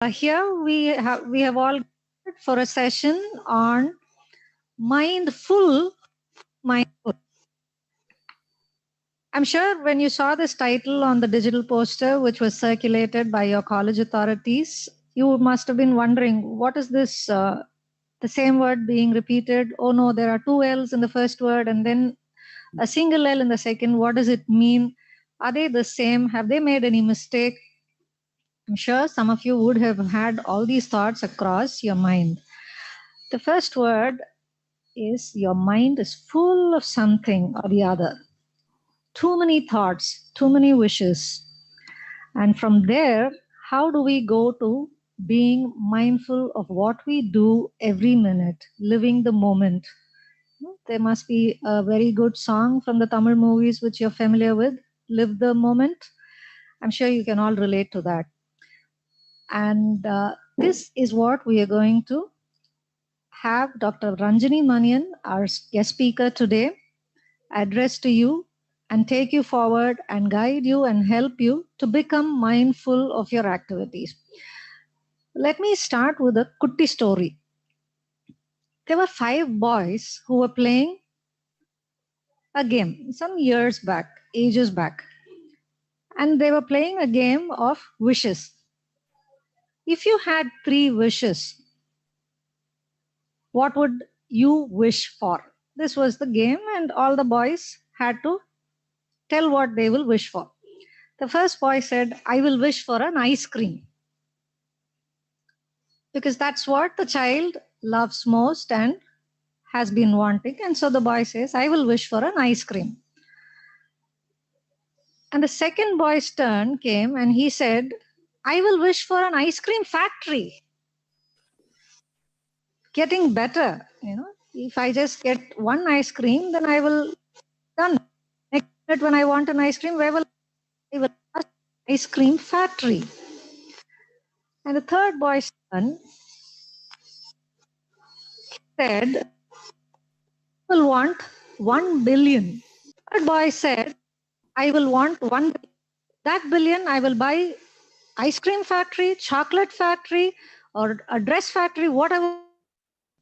Here we have all gathered for a session on mindful. I'm sure when you saw this title on the digital poster, which was circulated by your college authorities, you must have been wondering, what is this? The same word being repeated. Oh no, there are two L's in the first word and then a single L in the second. What does it mean? Are they the same? Have they made any mistake? I'm sure some of you would have had all these thoughts across your mind. The first word is your mind is full of something or the other. Too many thoughts, too many wishes. And from there, how do we go to being mindful of what we do every minute, living the moment? There must be a very good song from the Tamil movies which you're familiar with, Live the Moment. I'm sure you can all relate to that. And this is what we are going to have Dr. Ranjini Manian, our guest speaker today, address to you and take you forward and guide you and help you to become mindful of your activities. Let me start with a kutti story. There were 5 boys who were playing a game some years back, ages back. And they were playing a game of wishes. If you had 3 wishes, what would you wish for? This was the game, and all the boys had to tell what they will wish for. The first boy said, I will wish for an ice cream. Because that's what the child loves most and has been wanting. And so the boy says, I will wish for an ice cream. And the second boy's turn came and he said, I will wish for an ice cream factory. Getting better, if I just get one ice cream, then I will done. Next minute when I want an ice cream, where will I will ask ice cream factory? And the third boy's son said, I will want 1 billion. Third boy said, I will want 1 billion. That billion, I will buy ice cream factory, chocolate factory, or a dress factory, whatever.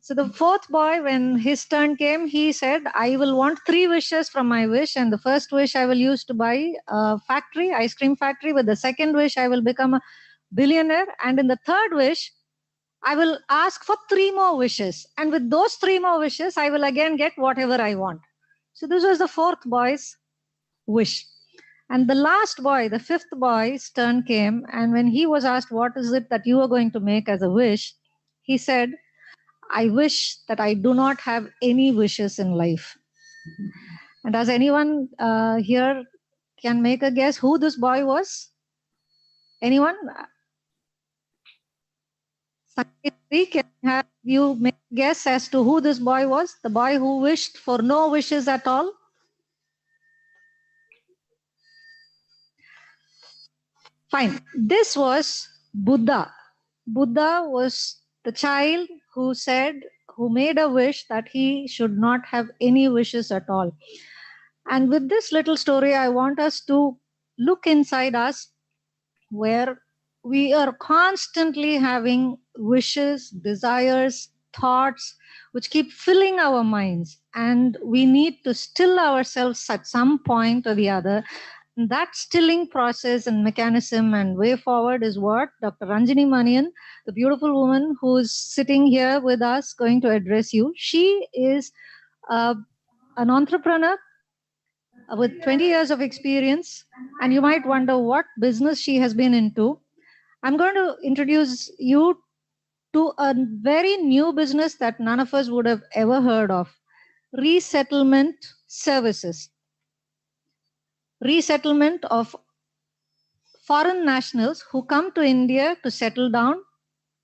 So the fourth boy, when his turn came, he said, I will want 3 wishes from my wish. And the first wish I will use to buy a factory, ice cream factory. With the second wish, I will become a billionaire. And in the third wish, I will ask for 3 more wishes. And with those 3 more wishes, I will again get whatever I want. So this was the fourth boy's wish. And the last boy, the fifth boy's turn came. And when he was asked, what is it that you are going to make as a wish? He said, I wish that I do not have any wishes in life. And does anyone here can make a guess who this boy was? Anyone? Can have you make a guess as to who this boy was? The boy who wished for no wishes at all? Fine. This was Buddha. Buddha was the child who made a wish that he should not have any wishes at all. And with this little story, I want us to look inside us where we are constantly having wishes, desires, thoughts, which keep filling our minds. And we need to still ourselves at some point or the other. And that stilling process and mechanism and way forward is what Dr. Ranjini Manian, the beautiful woman who is sitting here with us, going to address you. She is an entrepreneur with 20 years of experience, and you might wonder what business she has been into. I'm going to introduce you to a very new business that none of us would have ever heard of, resettlement services. Resettlement of foreign nationals who come to India to settle down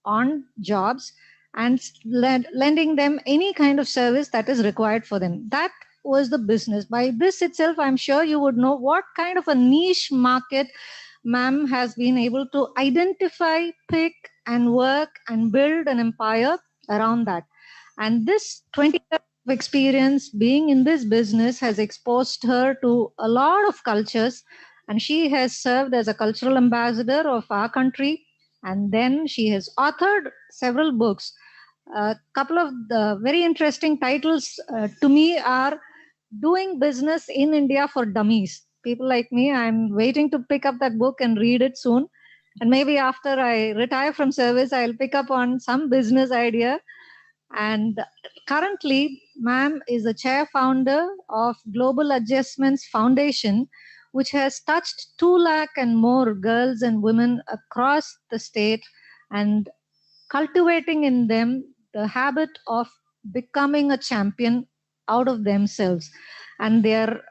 on jobs and lending them any kind of service that is required for them. That was the business. By this itself, I'm sure you would know what kind of a niche market ma'am has been able to identify, pick, and work and build an empire around that. And this 20 years of experience being in this business has exposed her to a lot of cultures, and she has served as a cultural ambassador of our country And then she has authored several books. A couple of the very interesting titles to me are Doing Business in India for Dummies. People like me, I'm waiting to pick up that book and read it soon. And maybe after I retire from service, I'll pick up on some business idea. And currently, ma'am is the chair founder of Global Adjustments Foundation, which has touched 2 lakh and more girls and women across the state and cultivating in them the habit of becoming a champion out of themselves. And their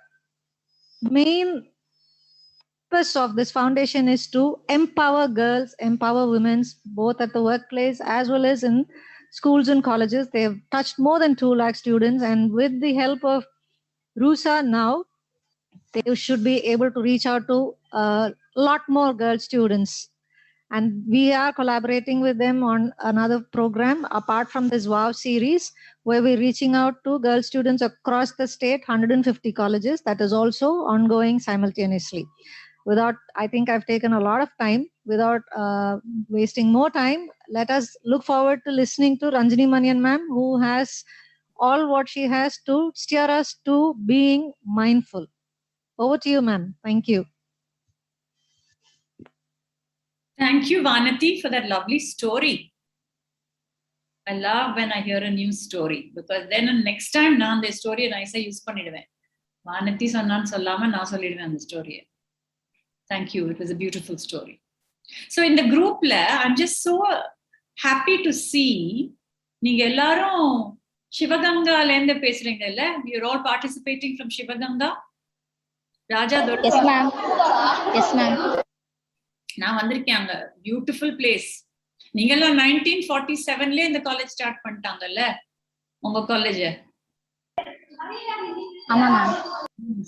main purpose of this foundation is to empower girls, empower women, both at the workplace as well as in schools and colleges. They have touched more than 2 lakh students, and with the help of RUSA now, they should be able to reach out to a lot more girl students. And we are collaborating with them on another program apart from this WOW series, where we're reaching out to girl students across the state, 150 colleges. That is also ongoing simultaneously. I think I've taken a lot of time. Without wasting more time, let us look forward to listening to Ranjini Manian ma'am, who has all what she has to steer us to being mindful. Over to you, ma'am. Thank you. Thank you, Vanati, for that lovely story. I love when I hear a new story, because then next time நான் அந்த ஸ்டோரியை நைஸா use பண்ணிடுவேன். வானதி சொன்னான்னு சொல்லாம நான் சொல்லிடுவேன் அந்த ஸ்டோரியை. Thank you. It was a beautiful story. So in the group, I'm just so happy to see நீங்க எல்லாரும் சிவகங்கால இருந்து பேசுறீங்க இல்ல? You're all participating from Shivaganga. Raja Durga. Yes ma'am. Yes ma'am. நான் வந்திருக்கேன் அங்க. Beautiful place. நீங்க எல்லாம் 1947ல இந்த காலேஜ் ஸ்டார்ட் பண்ணிட்டாங்கல்ல உங்க காலேஜ்? ஆமா ma'am.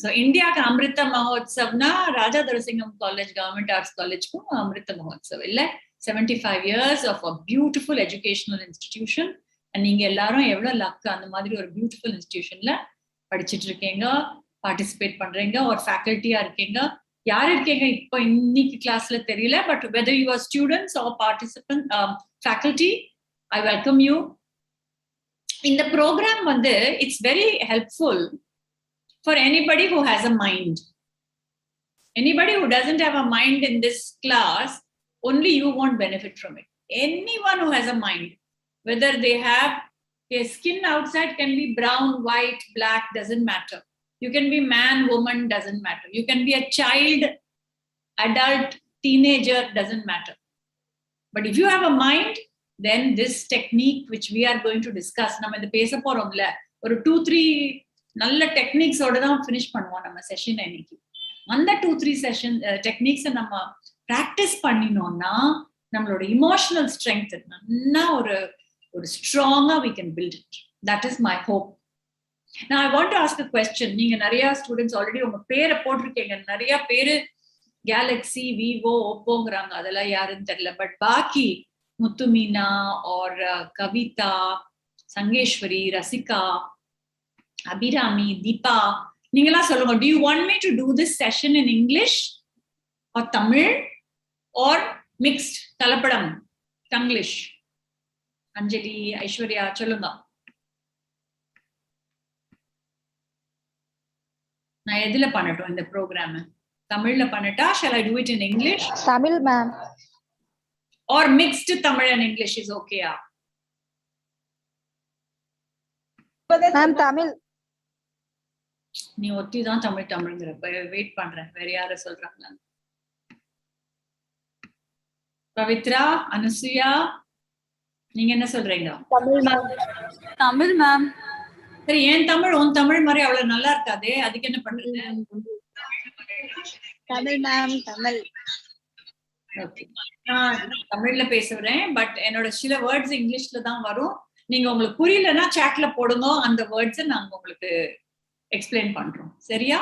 So India ka Amrita Mahotsav na Raja Durasingam College Government Arts College ko Amrita Mahotsav illa 75 years of a beautiful educational institution. And neenga ellarum evlo luck and madri or beautiful institution la padichittu irukeenga, participate பண்றீங்க, or faculty ஆ இருக்கீங்க. யார் இருக்கீங்க இப்போ இன்னைக்கு கிளாஸ்ல தெரியல, but whether you are students or participant, faculty, I welcome you. In the program வந்து it's very helpful for anybody who has a mind. Anybody who doesn't have a mind in this class, only you won't benefit from it. Anyone who has a mind, whether they have their skin outside can be brown, white, black, doesn't matter. You can be man, woman, doesn't matter. You can be a child, adult, teenager, doesn't matter. But if you have a mind, then this technique which we are going to discuss, நம்ம இந்த பேச போறோம்ல, ஒரு 2-3 நல்ல techniques ஓட தான் finish பண்ணுவோம் நம்ம session இன்னைக்கு. அந்த 2-3 செஷன் டெக்னிக்ஸை நம்ம ப்ராக்டிஸ் பண்ணினோம்னா நம்மளோட இமோஷனல் ஸ்ட்ரென்த் நல்லா ஒரு ஸ்ட்ராங்கா we can build it. That is my hope. Now I want to ask a question. நீங்க நிறைய ஸ்டூடெண்ட்ஸ் ஆல்ரெடி உங்க பேரை போட்டிருக்கீங்க. நிறைய பேரு கேலக்ஸி, விவோ, ஓப்போங்கிறாங்க. அதெல்லாம் யாருன்னு தெரியல. பட் பாக்கி முத்து Meena or Kavitha, சங்கேஸ்வரி, Rasika, Abhirami, Deepa, நீங்களாம் சொல்லுங்க. Do you want me to do this session in English or Tamil or mixed? கலப்படம், Tanglish. Anjali, Aishwarya, சொல்லுங்க. நான் எதுல பண்ணட்டும் இந்த ப்ரோக்ராம்? தமிழ்ல பண்ணட்டா? Shall I do it in English? Tamil ma'am. Or mixed Tamil and English is okay? Ma'am, Tamil. நீ ஒத்தி தான் தமிழ்ங்கிற. வெயிட் பண்றேன், வேற யார சொல்றாங்க? பவித்ரா, அனுசுயா, நீங்க என்ன சொல்றீங்க? தமிழ் மேம். சரி, ஏன் தமிழ் உன் தமிழ் மாதிரி அவ்வளவு நல்லா இருக்காதே, அதுக்கு என்ன பண்றது? தமிழ் மேம், தமிழ். ஓகே, நான் தமிழ்ல பேசுறேன், பட் என்னோட சில வேர்ட்ஸ் இங்கிலீஷ்ல தான் வரும். நீங்க உங்களுக்கு புரியலன்னா சாட்ல போடுங்க, அந்த வேர்ட்ஸ் நாங்க உங்களுக்கு எக்ஸ்பிளைன் பண்றோம். சரியா?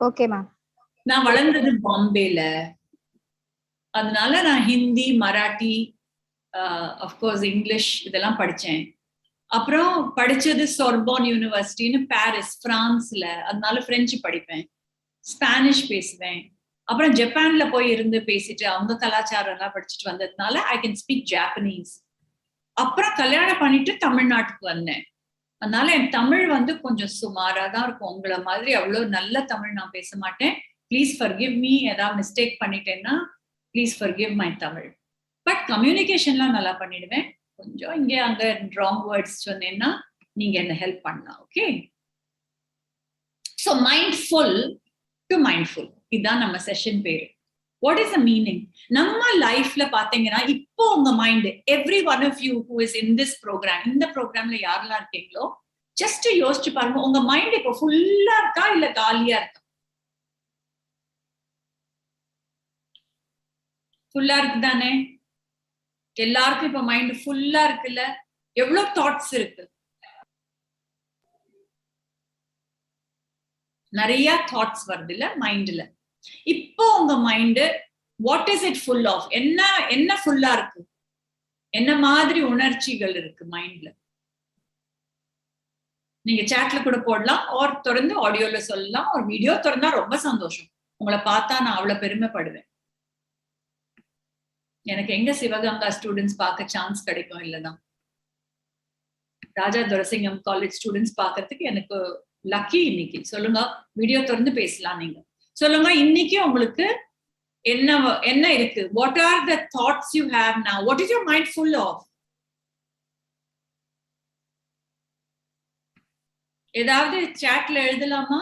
Okay ma'am. நான் வளர்ந்தது பாம்பேல, அதனால நான் ஹிந்தி, மராட்டி, அஃப்கோர்ஸ் இங்கிலீஷ் இதெல்லாம் படிச்சேன். அப்புறம் படிச்சது சொர்பான் யூனிவர்சிட்டின்னு பாரிஸ், பிரான்ஸ்ல, அதனால பிரெஞ்சு படிப்பேன், ஸ்பானிஷ் பேசுவேன், அப்புறம் ஜப்பான்ல போய் இருந்து பேசிட்டு அவங்க கலாச்சாரம் எல்லாம் படிச்சுட்டு வந்ததுனால ஐ கேன் ஸ்பீக் ஜாப்பனீஸ். அப்புறம் கல்யாணம் பண்ணிட்டு தமிழ்நாட்டுக்கு வந்தேன். அதனால என் தமிழ் வந்து கொஞ்சம் சுமாரா தான் இருக்கும். உங்களை மாதிரி அவ்வளவு நல்ல தமிழ் நான் பேச மாட்டேன். Please forgive me. ஏதாவது மிஸ்டேக் பண்ணிட்டேன்னா please forgive my Tamil. But கம்யூனிகேஷன்லாம் நல்லா பண்ணிடுவேன். கொஞ்சம் இங்க அங்க ராங் வேர்ட்ஸ் சொன்னேன்னா நீங்க என்ன ஹெல்ப் பண்ணலாம். Okay. So mindful to mindful, இதுதான் நம்ம செஷன் பேரு. What is the meaning? நம்ம லைஃப்ல பாத்தீங்கன்னா இப்போ உங்க mind, every one of you who is in this programme, இந்த ப்ரோக்ராம்ல யாரெல்லாம் இருக்கீங்களோ ஜஸ்ட் யோசிச்சு பாருங்க, உங்க மைண்ட் இப்போ ஃபுல்லா இருக்கா இல்ல காலியா இருக்கா? ஃபுல்லா இருக்கு தானே? எல்லாருக்கும் இப்ப மைண்ட் ஃபுல்லா இருக்குல்ல? எவ்வளவு தாட்ஸ் இருக்கு? நிறைய தாட்ஸ் வருது இல்ல மைண்ட்ல. இப்போ உங்க mind what is it full of? என்ன என்ன ஃபுல்லா இருக்கு? என்ன மாதிரி உணர்ச்சிகள் இருக்கு மைண்ட்ல? நீங்க சாட்ல கூட போடலாம், ஆர் தொடர்ந்து ஆடியோல சொல்லலாம், ஒரு வீடியோ திறந்தா ரொம்ப சந்தோஷம். உங்களை பார்த்தா நான் அவ்வளவு பெருமைப்படுவேன். எனக்கு எங்க சிவகங்கா ஸ்டூடெண்ட்ஸ் பார்க்க சான்ஸ் கிடைக்கும் இல்லதான்? ராஜா துரசிங்கம் காலேஜ் ஸ்டூடெண்ட்ஸ் பார்க்கறதுக்கு எனக்கு லக்கி இன்னைக்கு. சொல்லுங்க, வீடியோ திறந்து பேசலாம். நீங்க சொல்லுங்க, இன்னைக்கு உங்களுக்கு என்ன என்ன இருக்கு? What are the thoughts you have now? What is your mind full of? ஏதாவது சாட்ல எழுதலாமா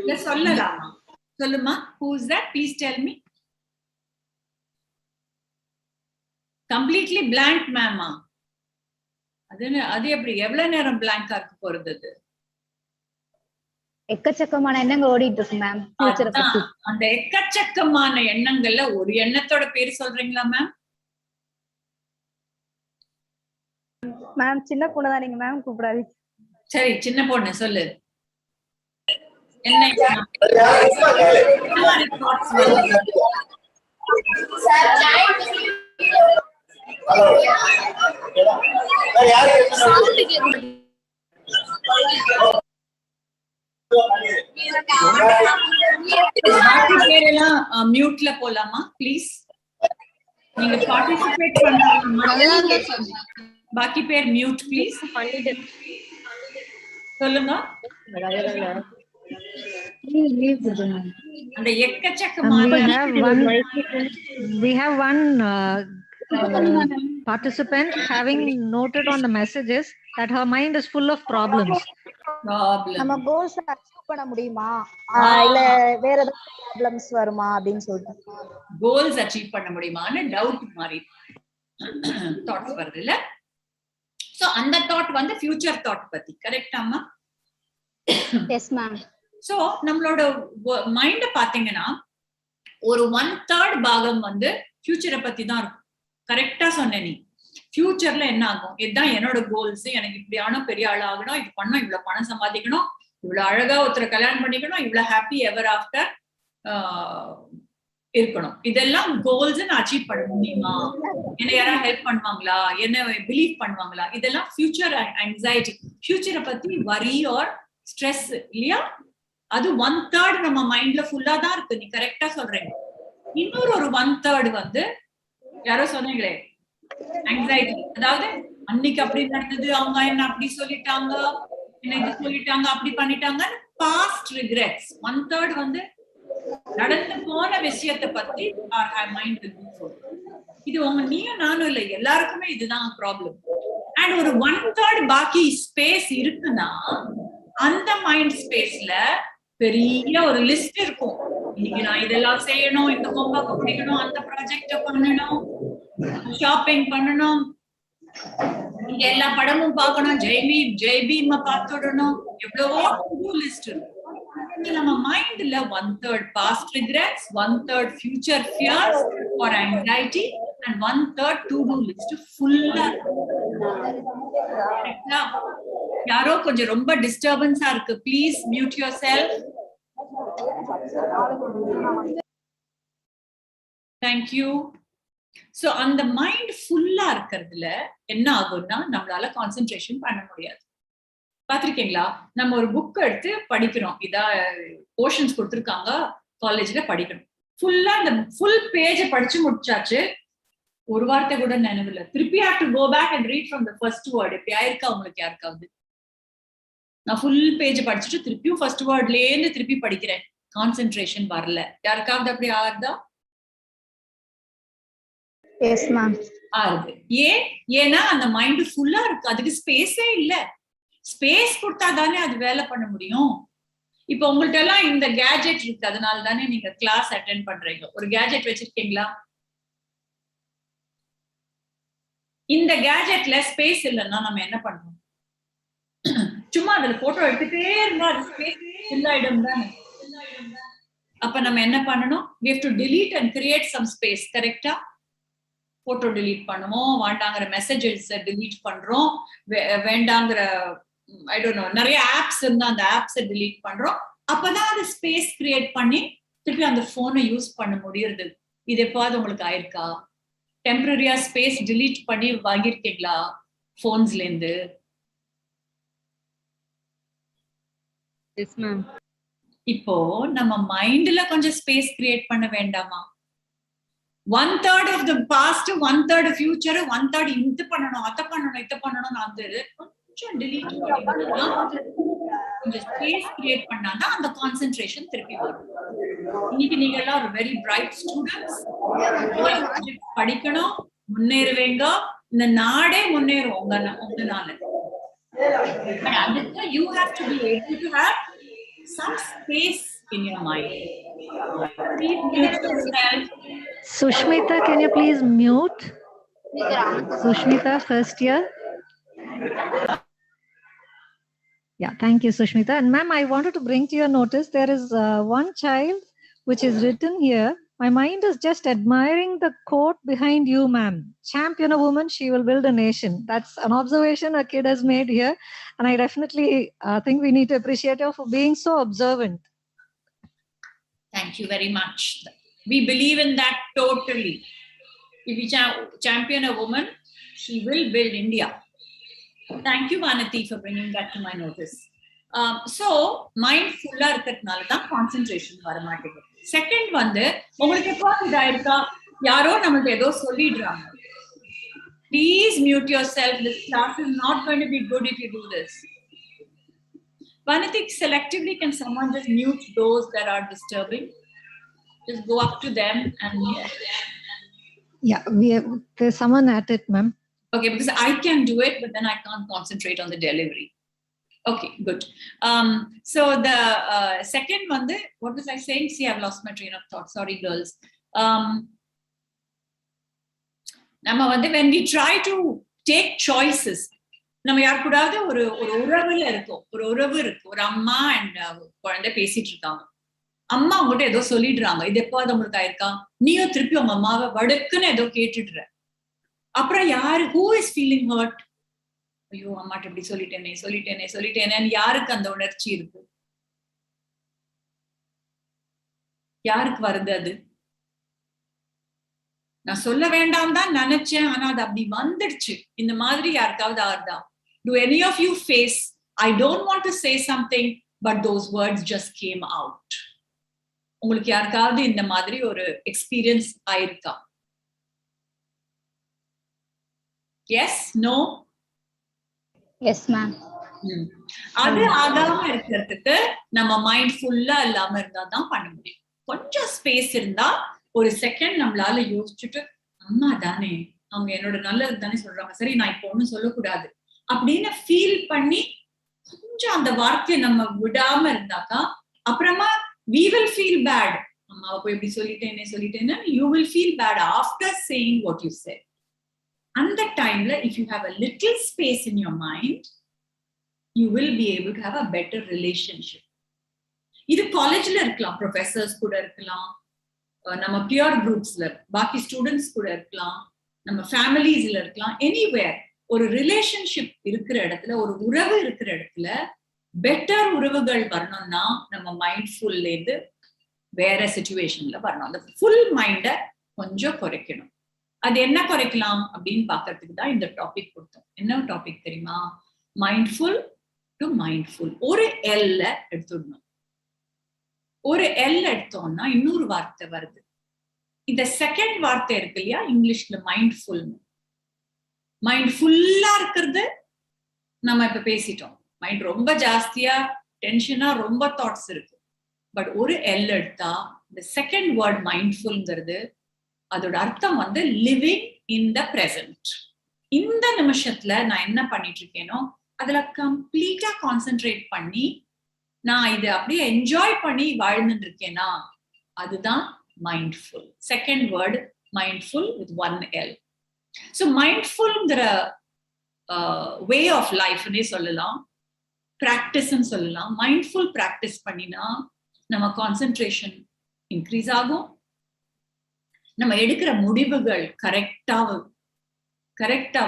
இல்ல சொல்லலாமா? சொல்லுமா, who is that? Please tell me. Completely blank ma'am. அது எப்படி எவ்வளவு நேரம் blank ஆ இருக்க போறது? அது எக்கச்சக்கமான எண்ணங்கள் ஓடிட்டு இருக்கு மேம் ஃபியூச்சரை பத்தி. அந்த எக்கச்சக்கமான எண்ணங்கள்ல ஒரு எண்ணத்தோட பேரு சொல்றீங்களா மேம்? மேம் சின்ன பொண்ணு தான் நீங்க மேம் கூப்பிடாது. சரி, சின்ன பொண்ணு சொல்லு. என்ன பாக்கி பேரெல்லாம் மியூட்ல போலாமா ப்ளீஸ்? நீங்க பார்ட்டிசிபேட் பண்ணாங்க. பாக்கி பேர் மியூட் ப்ளீஸ். சொல்லுங்க. அந்த எக்கச்சக்கமான we have one participant having noted on the messages that her mind is full of problems. நம்ம கோல்ஸ் அச்சீவ் பண்ண முடியுமா இல்ல வேற ஏதாவது ப்ராப்ளம்ஸ் வருமா அப்படினு சொல்லிட்டு. கோல்ஸ் அச்சீவ் பண்ண முடியுமான்னு டவுட் மாதிரி தாட்ஸ் வருது இல்ல? சோ அந்த தாட் வந்து ஃபியூச்சர் தாட் பத்தி. கரெக்டாமா? Yes ma'am. சோ நம்மளோட மைண்ட பாத்தீங்கன்னா ஒரு 1/3 பாகம் வந்து ஃபியூச்சரை பத்தி தான் இருக்கும். கரெக்டா சொன்ன நீ. ஃபியூச்சர்ல என்ன ஆகும்? இதுதான் என்னோட கோல்ஸ், எனக்கு இப்படியான பெரிய ஆள் ஆகணும், இது பண்ணணும், இவ்வளவு பணம் சம்பாதிக்கணும், இவ்வளவு அழகா ஒருத்தரை கல்யாணம் பண்ணிக்கணும், இவ்வளவு ஹாப்பி எவர் ஆஃப்டர் இருக்கணும். இதெல்லாம் கோல்ஸ் நான் அச்சீவ் பண்ண முடியுமா? என்ன யாராவது ஹெல்ப் பண்ணுவாங்களா? என்ன பிலீவ் பண்ணுவாங்களா? இதெல்லாம் ஃபியூச்சர் ஆங்ஸைட்டி, ஃபியூச்சரை பத்தி வரி ஆர் ஸ்ட்ரெஸ் இல்லையா? அது 1/3 நம்ம மைண்ட்ல ஃபுல்லா தான் இருக்கு. நீ கரெக்டா சொல்றீங்க. இன்னொரு ஒரு 1/3 வந்து யாரோ சொன்னீங்களே ஆங்ஸைட்டி, அதாவது அன்னைக்கு அப்படி நடந்தது, அவங்க என்ன அப்படி சொல்லிட்டாங்க, என்ன இது சொல்லிட்டாங்க, அப்படி பண்ணிட்டாங்க, பாஸ்ட் ரிக்ரெட்ஸ். 1/3 வந்து நடந்து போன விஷயத்தை பத்தி our mind will be full. இது உங்க நீயும் நானும் இல்லை, எல்லாருக்குமே இதுதான் ப்ராப்ளம். அண்ட் ஒரு 1/3 பாக்கி ஸ்பேஸ் இருக்குன்னா அந்த மைண்ட் ஸ்பேஸ்ல பெரிய ஒரு லிஸ்ட் இருக்கும். இன்னைக்கு நான் இதெல்லாம் செய்யணும், இந்த ஹோம்வொர்க் படிக்கணும், அந்த ப்ராஜெக்ட பண்ணணும், ஷாப்பிங் பண்ணணும், இங்க எல்லா படமும் பார்க்கணும், ஜெய்பீம் பார்த்துடணும், எவ்வளவோ டு லிஸ்ட் இருக்கும். நம்ம மைண்ட்ல 1/3 past regrets, 1/3 future fears or anxiety and 1/3 to do list ஃபுல்லா. யாரோ கொஞ்சம் ரொம்ப டிஸ்டர்பன்ஸா இருக்கு. Please mute yourself. Thank you. So அந்த மைண்ட் ஃபுல்லா இருக்கிறதுல என்ன ஆகும்னா நம்மளால கான்சென்ட்ரேஷன் பண்ண முடியாது. பாத்திருக்கீங்களா? நம்ம ஒரு புக் எடுத்து படிக்கிறோம், இதா போர்ஷன்ஸ் கொடுத்துருக்காங்க காலேஜ்ல படிக்கணும், ஃபுல்லா அந்த ஃபுல் பேஜ படிச்சு முடிச்சாச்சு, ஒரு வார்த்தை கூட நினைவில்லை, திருப்பி have to go back and read from the first word. இப்படி ஆயிருக்கா உங்களுக்கு யாருக்காவது? நான் ஃபுல் பேஜ் படிச்சுட்டு திருப்பியும் ஃபர்ஸ்ட் வேர்ட்லயே இருந்து திருப்பி படிக்கிறேன், கான்சென்ட்ரேஷன் வரல. யாருக்காவது அப்படி ஆகுதா? Yes ma'am. ஆகுது. ஏன்னா அந்த மைண்ட் ஃபுல்லா இருக்கு, அதுக்கு ஸ்பேஸே இல்ல. ஸ்பேஸ் கொடுத்தா தானே அது வேலை பண்ண முடியும். இப்ப உங்கள்ட்ட எல்லாம் இந்த கேஜெட் இருக்கு, அதனால தானே நீங்க கிளாஸ் அட்டென்ட் பண்றீங்க. ஒரு கேஜெட் வச்சிருக்கீங்களா? இந்த கேஜெட்ல ஸ்பேஸ் இல்லைன்னா நம்ம என்ன பண்றோம்? சும்மா அதுல போட்டோ எடுத்துட்டே இருந்தா அது ஸ்பேஸ் ஃபில் ஆயிடும் தானே. அப்ப நம்ம என்ன பண்ணணும்? we have to delete and create some space. கரெக்டா? போட்டோ delete பண்ணுவோம், வேண்டாங்கிற மெசேஜஸ் delete பண்றோம், வேண்டாங்கிற ஐ டோன்ட் நோ நிறைய ஆப்ஸ் இருந்தா அந்த ஆப்ஸை delete பண்றோம். அப்பதான் அது ஸ்பேஸ் கிரியேட் பண்ணி திருப்பி அந்த போனை யூஸ் பண்ண முடியுது. இது எப்பாவது உங்களுக்கு ஆயிருக்கா? டெம்பரரியா ஸ்பேஸ் delete பண்ணி வாங்கிருக்கீங்களா போன்ஸ்ல இருந்து? Yes ma'am. இப்போ நம்ம மைண்ட்ல கொஞ்சம் ஸ்பேஸ் கிரியேட் பண்ண வேண்டாமா? 1/3 of the past, 1/3 future, 1/3 இது பண்ணணும், அதை பண்ணணும், இதை பண்ணணும், அது கொஞ்சம் delete பண்ணா, கொஞ்சம் ஸ்பேஸ் கிரியேட் பண்ணாதான் அந்த கான்சென்ட்ரேஷன் திருப்பி வரும். இன்னைக்கு நீங்க எல்லாம் ஒரு வெரி பிரைட் ஸ்டூடெண்ட்ஸ், படிக்கணும், முன்னேறுவீங்க, இந்த நாடே முன்னேறும் உங்களால. அதுக்கு you have to be able to have some space in your mind. Please mute yourself. Sushmita, can you please mute? Sushmita, first year. Yeah, thank you, Sushmita. And ma'am, I wanted to bring to your notice, there is one child which is written here. My mind is just admiring the quote behind you, ma'am. Champion a woman, she will build a nation. That's an observation a kid has made here. And I definitely think we need to appreciate her for being so observant. Thank you very much. We believe in that totally. If we champion a woman, she will build India. Thank you, Vanati, for bringing that to my notice. So, mindful-ஆ இருக்கிறதுனால தான் concentration வர மாட்டேங்குது. Second வந்து உங்களுக்கு எப்போ இதாயிருக்கா, யாரோ நம்மளுக்கு ஏதோ சொல்லிடுறாங்க, please mute yourself, this class is not going to be good if you do this. Vanati, selectively can someone just mute those that are disturbing? Just go up to them and mute. Yeah, there's someone at it, ma'am. Okay, because I can do it, but then I can't concentrate on the delivery. Okay, good. So the second one, what was I saying? See, I've lost my train of thought. Sorry, girls. When we try to take choices, நம்ம யார் கூடாது ஒரு உறவுல இருக்கோம், ஒரு உறவு இருக்கு, ஒரு அம்மா அண்ட் குழந்தை பேசிட்டு இருக்காங்க, அம்மா உங்ககிட்ட ஏதோ சொல்லிடுறாங்க, இது எப்போது உங்களுக்கு ஆயிருக்கா, நீயும் திருப்பி உங்க அம்மாவை வடுக்குன்னு ஏதோ கேட்டுடுற, அப்புறம் யாரு who is feeling hurt? ஐயோ அம்மாட்ட இப்படி சொல்லிட்டேனே யாருக்கு அந்த உணர்ச்சி இருக்கு? யாருக்கு வருது அது? நான் சொல்ல வேண்டாம் தான் நினைச்சேன், ஆனா அது அப்படி வந்துடுச்சு. இந்த மாதிரி யாருக்காவது ஆறுதா? Do any of you face, I don't want to say something, but those words just came out? உங்களுக்கு யாருக்காவது இந்த மாதிரி ஒரு எக்ஸ்பீரியன்ஸ் ஆயிருக்கா? Yes? No? Yes, ma'am. அது ஆகாம இருக்கிறதுக்கு நம்ம மைண்ட் ஃபுல்லா இல்லாம இருந்தா தான் பண்ண முடியும். கொஞ்சம் ஸ்பேஸ் இருந்தா ஒரு செகண்ட் நம்மளால யோசிச்சுட்டு, அம்மா தானே, அவங்க என்னோட நல்லது தானே சொல்றாங்க, சரி நான் இப்போ ஒண்ணும் சொல்லக்கூடாது அப்படின்னு ஃபீல் பண்ணி கொஞ்சம் அந்த வார்த்தையை நம்ம விடாம இருந்தாக்கா, அப்புறமா we will feel bad. அம்மாவை போய் இப்படி சொல்லிட்டேன்னு you will feel bad after saying what you said. அந்த டைம்ல if you have a little space in your mind, you will be able to have a better relationship. இது காலேஜ்ல இருக்கலாம், professors கூட இருக்கலாம், நம்ம பியர் குரூப்ஸ்ல பாக்கி ஸ்டூடெண்ட்ஸ் கூட இருக்கலாம், நம்ம ஃபேமிலிஸ்ல இருக்கலாம், எனிவேர் ஒரு ரிலேஷன்ஷிப் இருக்கிற இடத்துல, ஒரு உறவு இருக்கிற இடத்துல பெட்டர் உறவுகள் வரணும்னா நம்ம மைண்ட்ஃபுல்ல இருந்து வேற சிச்சுவேஷன்ல வரணும். அந்த ஃபுல் மைண்ட கொஞ்சம் குறைக்கணும். அது என்ன குறைக்கலாம் அப்படின்னு பாக்கிறதுக்கு தான் இந்த டாபிக் கொடுத்தோம். என்ன டாபிக் தெரியுமா? Mindful to mindful. ஒரு எல்ல எடுத்துடணும். ஒரு எல் எடுத்தோம்னா இன்னொரு வார்த்தை வருது. இந்த செகண்ட் வார்த்தை இருக்கு இல்லையா இங்கிலீஷ்ல மைண்ட்ஃபுல். மைண்ட்ஃபுல்லா இருக்கிறது நம்ம இப்ப பேசிட்டோம். மைண்ட் ரொம்ப ஜாஸ்தியா டென்ஷனா ரொம்ப தாட்ஸ் இருக்கு. பட் ஒரு எல் எடுத்தா இந்த செகண்ட் வேர்ட் மைண்ட்ஃபுல்ங்கிறது அதோட அர்த்தம் வந்து லிவிங் இன் த பிரசன்ட். இந்த நிமிஷத்துல நான் என்ன பண்ணிட்டு இருக்கேனோ அதுல கம்ப்ளீட்டா கான்சென்ட்ரேட் பண்ணி நான் இதை அப்படியே என்ஜாய் பண்ணி வாழ்ந்துட்டு இருக்கேனா அதுதான் mindful. Second word mindful with 1 L. So மைண்ட்ஃபுல்ங்கிற வே ஆஃப் லைஃப்னே சொல்லலாம், ப்ராக்டிஸ்ன்னு சொல்லலாம். மைண்ட்ஃபுல் ப்ராக்டிஸ் பண்ணினா நம்ம கான்சென்ட்ரேஷன் இன்க்ரீஸ் ஆகும், நம்ம எடுக்கிற முடிவுகள் கரெக்டா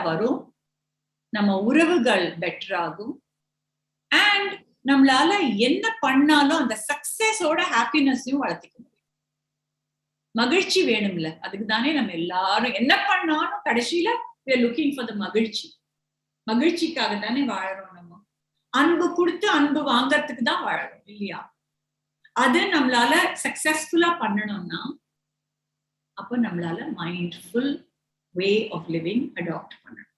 வரும், நம்ம உறவுகள் பெட்டர் ஆகும், அண்ட் நம்மளால என்ன பண்ணாலும் அந்த சக்சஸோட ஹாப்பினஸையும் வளர்த்துக்க முடியும். மகிழ்ச்சி வேணும்ல, அதுக்கு தானே நம்ம எல்லாரும் என்ன பண்ணாலும் கடைசியில we are looking for the மகிழ்ச்சிக்காக தானே வாழறோம். நம்ம அன்பு கொடுத்து அன்பு வாங்கறதுக்கு தான் வாழறோம் இல்லையா? அது நம்மளால சக்சஸ்ஃபுல்லா பண்ணணும்னா அப்ப நம்மளால mindful way of living adapt பண்ணணும்.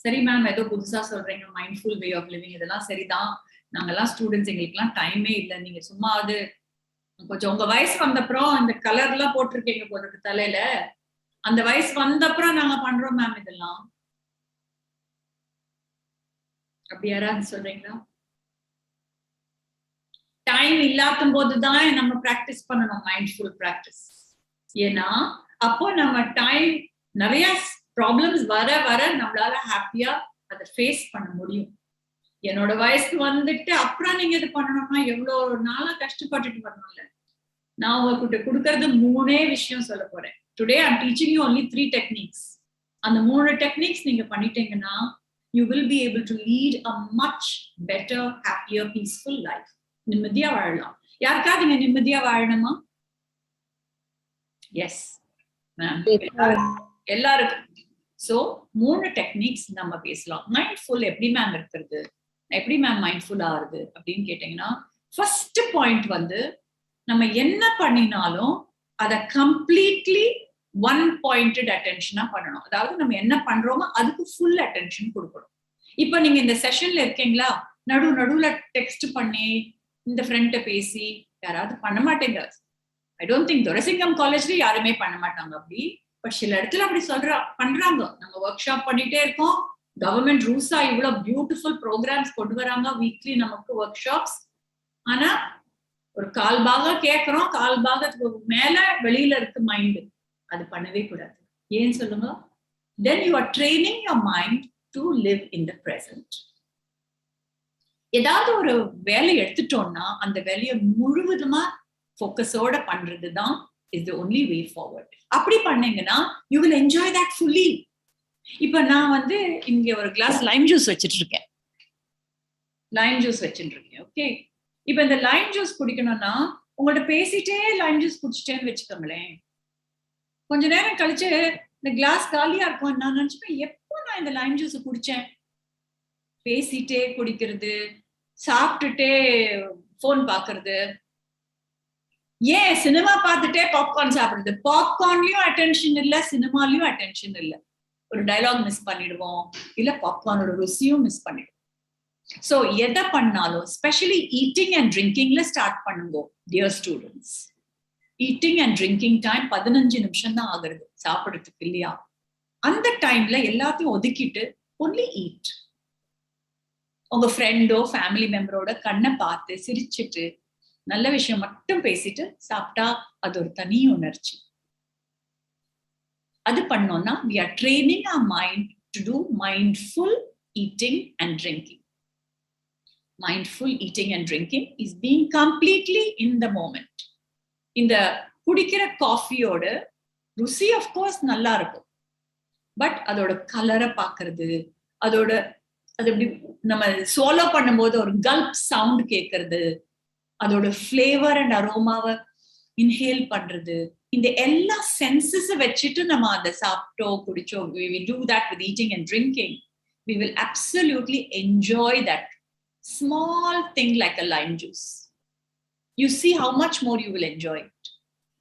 சரி மேம், ஏதோ புதுசா சொல்றீங்க மைண்ட்ஃபுல் வே ஆஃப் லிவிங், இதெல்லாம் சரிதான், நாங்கெல்லாம் ஸ்டூடெண்ட்ஸ், எங்களுக்குலாம் டைமே இல்லை, நீங்க சும்மா அது கொஞ்சம் உங்க வயசு வந்தப்புறம் இந்த கலர் எல்லாம் போட்டிருக்கீங்க போடுறது தலையில, அந்த வயசு வந்தப்புறம் நாங்க பண்றோம் மேம் இதெல்லாம், அப்படி யாராவது சொல்றீங்களா? டைம் இல்லாத போதுதான் நம்ம பிராக்டிஸ் பண்ணணும் மைண்ட்ஃபுல் பிராக்டிஸ். ஏன்னா அப்போ நம்ம டைம் நிறைய ப்ராப்ளம்ஸ் வர வர நம்மளால ஹாப்பியா அதை ஃபேஸ் பண்ண முடியும். என்னோட வயசுக்கு வந்துட்டு அப்புறம் நீங்க இது பண்ணணும்னா எவ்வளவு நாளா கஷ்டப்பட்டுட்டு வரணும்ல. நான் உங்ககிட்ட கொடுக்கறது 3 விஷயம் சொல்ல போறேன். Today I am teaching you only 3 techniques. அந்த 3 டெக்னிக்ஸ் நீங்க பண்ணிட்டீங்கன்னா you will be able to lead a much better, happier, peaceful life. நிம்மதியா வாழலாம். யாருக்காவது நீங்க நிம்மதியா வாழணுமா? எஸ் மேம், எல்லாருக்கும். சோ 3 டெக்னிக்ஸ் நம்ம பேசலாம். மைண்ட்ஃபுல் எப்படி மேம் இருக்கிறது, எப்படி மேம் மைண்ட்ஃபுல் ஆகுது அப்படின்னு கேட்டீங்கன்னா, ஃபர்ஸ்ட் பாயிண்ட் வந்து நம்ம என்ன பண்ணினாலும் அதை கம்ப்ளீட்லி ஒன் பாயிண்டட் அட்டென்ஷனா பண்ணணும். அதாவது நம்ம என்ன பண்றோமோ அதுக்கு ஃபுல் அட்டென்ஷன் கொடுக்கணும். இப்ப நீங்க இந்த செஷன்ல இருக்கீங்களா, நடுவுல டெக்ஸ்ட் பண்ணி இந்த ஃப்ரெண்ட பேசி யாராவது பண்ண மாட்டேங்க. ஐ டோன்ட் திங்க் துரைசிங்கம் காலேஜ்ல யாருமே பண்ண மாட்டாங்க அப்படி. பட் சில இடத்துல அப்படி பண்றாங்க. நம்ம ஒர்க் ஷாப் பண்ணிட்டே இருக்கோம், கவர்மெண்ட் ரூல்ஸா இவ்வளவு பியூட்டிஃபுல் ப்ரோக்ராம்ஸ் கொண்டு வராங்க, வீக்லி நமக்கு ஒர்க் ஷாப்ஸ். ஆனா ஒரு 1/4 பாகம் கேட்கிறோம், 1/4 பாகத்துக்கு மேல வெளியில இருக்கு மைண்ட். அது பண்ணவே கூடாது. ஏன்னு சொல்லுங்க? then you are training your mind to live in the present. ஏதாவது ஒரு வேலை எடுத்துட்டோம்னா அந்த வேலையை முழுவதுமா ஃபோக்கஸோட பண்றதுதான் is the only way forward. அப்படி பண்ணீங்கன்னா you will enjoy that fully. இப்ப நான் வந்து இங்க ஒரு கிளாஸ் லைம் ஜூஸ் வச்சிட்டு இருக்கேன். ஓகே, இப்ப இந்த லைம் ஜூஸ் குடிக்கணும்னா உங்கள்ட்ட பேசிட்டே லைம் ஜூஸ் குடிச்சிட்டேன்னு வச்சுக்கோங்களேன். கொஞ்ச நேரம் கழிச்சு இந்த கிளாஸ் காலியா இருக்கும். நான் நினைச்சுப்பேன், எப்போ நான் இந்த லைம் ஜூஸ் குடிச்சேன்? பேசிட்டே குடிக்கிறது, சாப்பிட்டுட்டே போன் பாக்குறது, ஏன் சினிமா பார்த்துட்டே பாப்கார்ன் சாப்பிடுறது. பாப்கார்ன்லயும் அட்டென்ஷன் இல்ல, சினிமாலயும் அட்டென்ஷன் இல்ல. ஒரு டயலாக் மிஸ் பண்ணிடுவோம், இல்ல பாப்கார்னோட ருசியும் மிஸ் பண்ணிடுவோம். சோ எதை பண்ணாலும் ஸ்பெஷலி ஈட்டிங் அண்ட் ட்ரிங்கிங்ல ஸ்டார்ட் பண்ணுங்க dear students. Eating and drinking time 15 நிமிஷம் தான் ஆகுறது சாப்பிடுறதுக்கு இல்லையா? அந்த டைம்ல எல்லாத்தையும் ஒதுக்கிட்டு ஒன்லி ஈட். உங்க ஃப்ரெண்டோ ஃபேமிலி மெம்பரோட கண்ணை பார்த்து சிரிச்சுட்டு நல்ல விஷயம் மட்டும் பேசிட்டு சாப்பிட்டா அது ஒரு தனி உணர்ச்சி. அது பண்ணோம்னா we are training our mind to do mindful eating and drinking. Mindful eating and drinking is being completely in the moment. இந்த குடிக்கிற காஃபியோட ருசி ஆஃப்கோர்ஸ் நல்லா இருக்கும், பட் அதோட கலரை பார்க்கறது, அது எப்படி நம்ம swallow பண்ணும்போது ஒரு கல்ப் சவுண்ட் கேட்கறது, அதோட ஃபிளேவர் அண்ட் அரோமாவை இன்ஹேல் பண்றது, இந்த எல்லா சென்சஸை வச்சுட்டு நம்ம அதை சாப்பிட்டோ குடிச்சோ we do that with eating and drinking. we will absolutely enjoy that small thing like a lime juice. You see how much more you will enjoy it.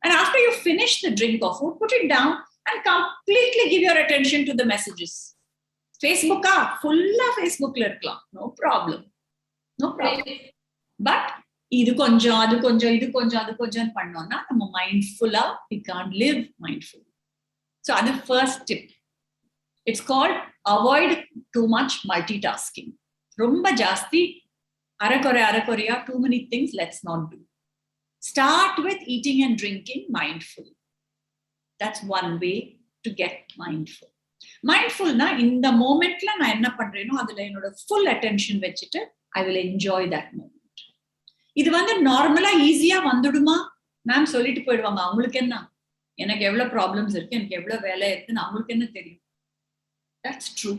And after you finish the drink or food, put it down and completely give your attention to the messages. Facebook full of Facebook irukkalam, no problem. But idu konjam adu konjam idu konjam adu konjam pannona நம்ம mindful-ஆ we can't live mindful. So that's the first tip. It's called avoid too much multitasking. Romba jasti arakoreya, too many things, let's not do. Start with eating and drinking mindful. That's one way to get mindful. Mindful na in the moment la na enna pandreno adula enoda full attention vechittu I will enjoy that moment. Idu vandu normally easy ah vanduduma ma'am solittu poiduvanga avangalukku enna எனக்கு எவ்வளவு problems இருக்கு எனக்கு எவ்வளவு வேலை இருக்குன்னு அவங்களுக்கு என்ன தெரியும். That's true.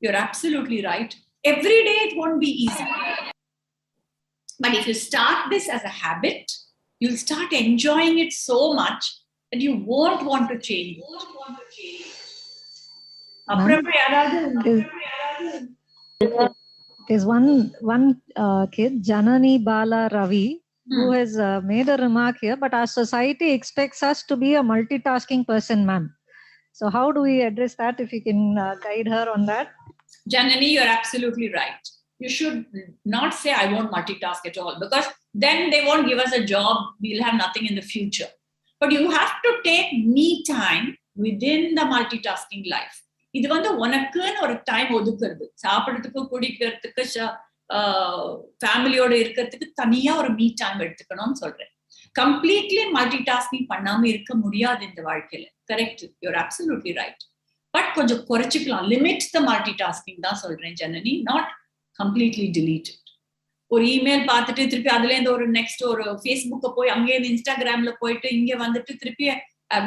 You're absolutely right. Every day it won't be easy. But if you start this as a habit, you'll start enjoying it so much that you won't want to change. There's one kid, Janani Bala Ravi, who has made a remark here, but our society expects us to be a multitasking person, ma'am. So how do we address that? If you can guide her on that. Janani, you're absolutely right. You should not say I won't multitask at all, because then they won't give us a job. We'll have nothing in the future. But you have to take me time within the multitasking life. இது வந்து உனக்குன்னு ஒரு time ஒதுக்குறது, சாப்பிடுறதுக்கு குடிக்கிறதுக்கு ஃபேமிலியோட இருக்கிறதுக்கு தனியா ஒரு மீ டைம் எடுத்துக்கணும்னு சொல்றேன். கம்ப்ளீட்லி மல்டி டாஸ்கிங் பண்ணாம இருக்க முடியாது இந்த வாழ்க்கையில. Correct, you're absolutely right. But கொஞ்சம் குறைச்சிக்கலாம். லிமிட் த மல்டி டாஸ்கிங் தான் சொல்றேன் ஜனனி, நாட் கம்ப்ளீட்லி டிலீட். ஒரு இமெயில் பார்த்துட்டு திருப்பி அதுல இருந்து ஒரு நெக்ஸ்ட் ஒரு ஃபேஸ்புக்க போய் அங்கேயிருந்து இன்ஸ்டாகிராம்ல போயிட்டு இங்க வந்துட்டு திருப்பி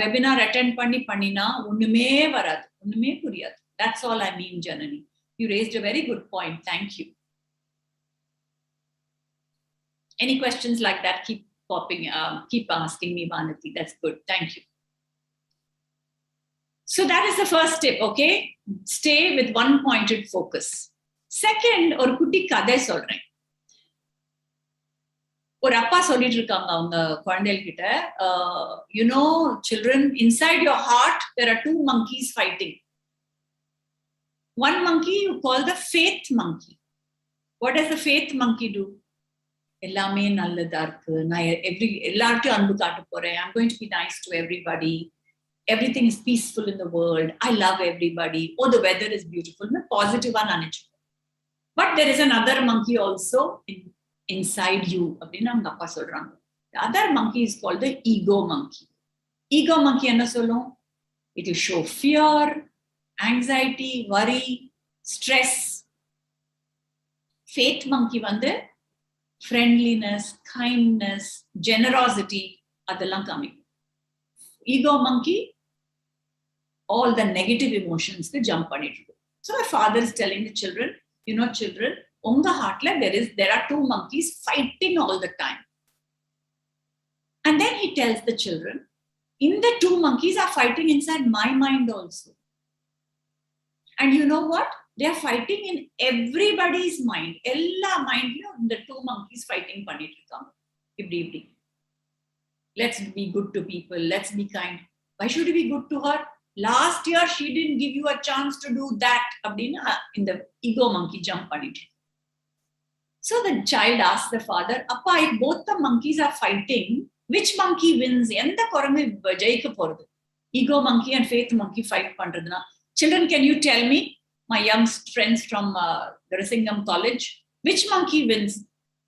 வெபினார் அட்டென்ட் பண்ணினா ஒண்ணுமே வராது, ஒண்ணுமே புரியாது. That's all I mean, Janani. You raised a very good point. Thank you. Any questions like that, keep popping, keep asking me, Vanati. That's good. Thank you. So that is the first tip, okay? Stay with one pointed focus. Second, ஒரு குட்டி கதை சொல்றேன். ஒரு அப்பா சொல்லிட்டு இருக்காங்க அவங்க குழந்தைகள் கிட்ட, you know children, inside your heart there are two monkeys fighting. One monkey you call the faith monkey. What does the faith monkey do? எல்லாமே நல்லதா இருக்கு, நான் எல்லார்ட்டையும் அன்பு காட்ட போறேன், I'm going to be nice to everybody, everything is peaceful in the world, I love everybody, oh the weather is beautiful, positive-ஆ நினைச்சு. But there is another monkey also inside you அப்படின்னு அவங்க அப்பா சொல்றாங்க. The other monkey is called the ego monkey. Ego monkey என்ன சொல்லும்? It will show fear, anxiety, worry, stress. Faith monkey வந்து friendliness, kindness, generosity, அதெல்லாம் காமிக்கும். Ego monkey all the negative emotions க்கு jump பண்ணிட்டு இருக்கும். So my father is telling the children, you know children, unga heartla there are two monkeys fighting all the time. And then he tells the children, in the two monkeys are fighting inside my mind also. And you know what? They are fighting in everybody's mind. Ella mind you, the two monkeys fighting பண்ணிட்டு இருக்காங்க. இப்படி let's be good to people, let's be kind. Why should we be good to her? Last year she didn't give you a chance to do that. அப்படினா in the ego monkey jump பண்ணிட்டு. So the child asked the father, appa, if both the monkeys are fighting, which monkey wins? எந்த குரங்கு ஜெயிக்க போறது? Ego monkey and faith monkey fight பண்றதுனா. Children, can you tell me, my young friends from Darasingam College, which monkey wins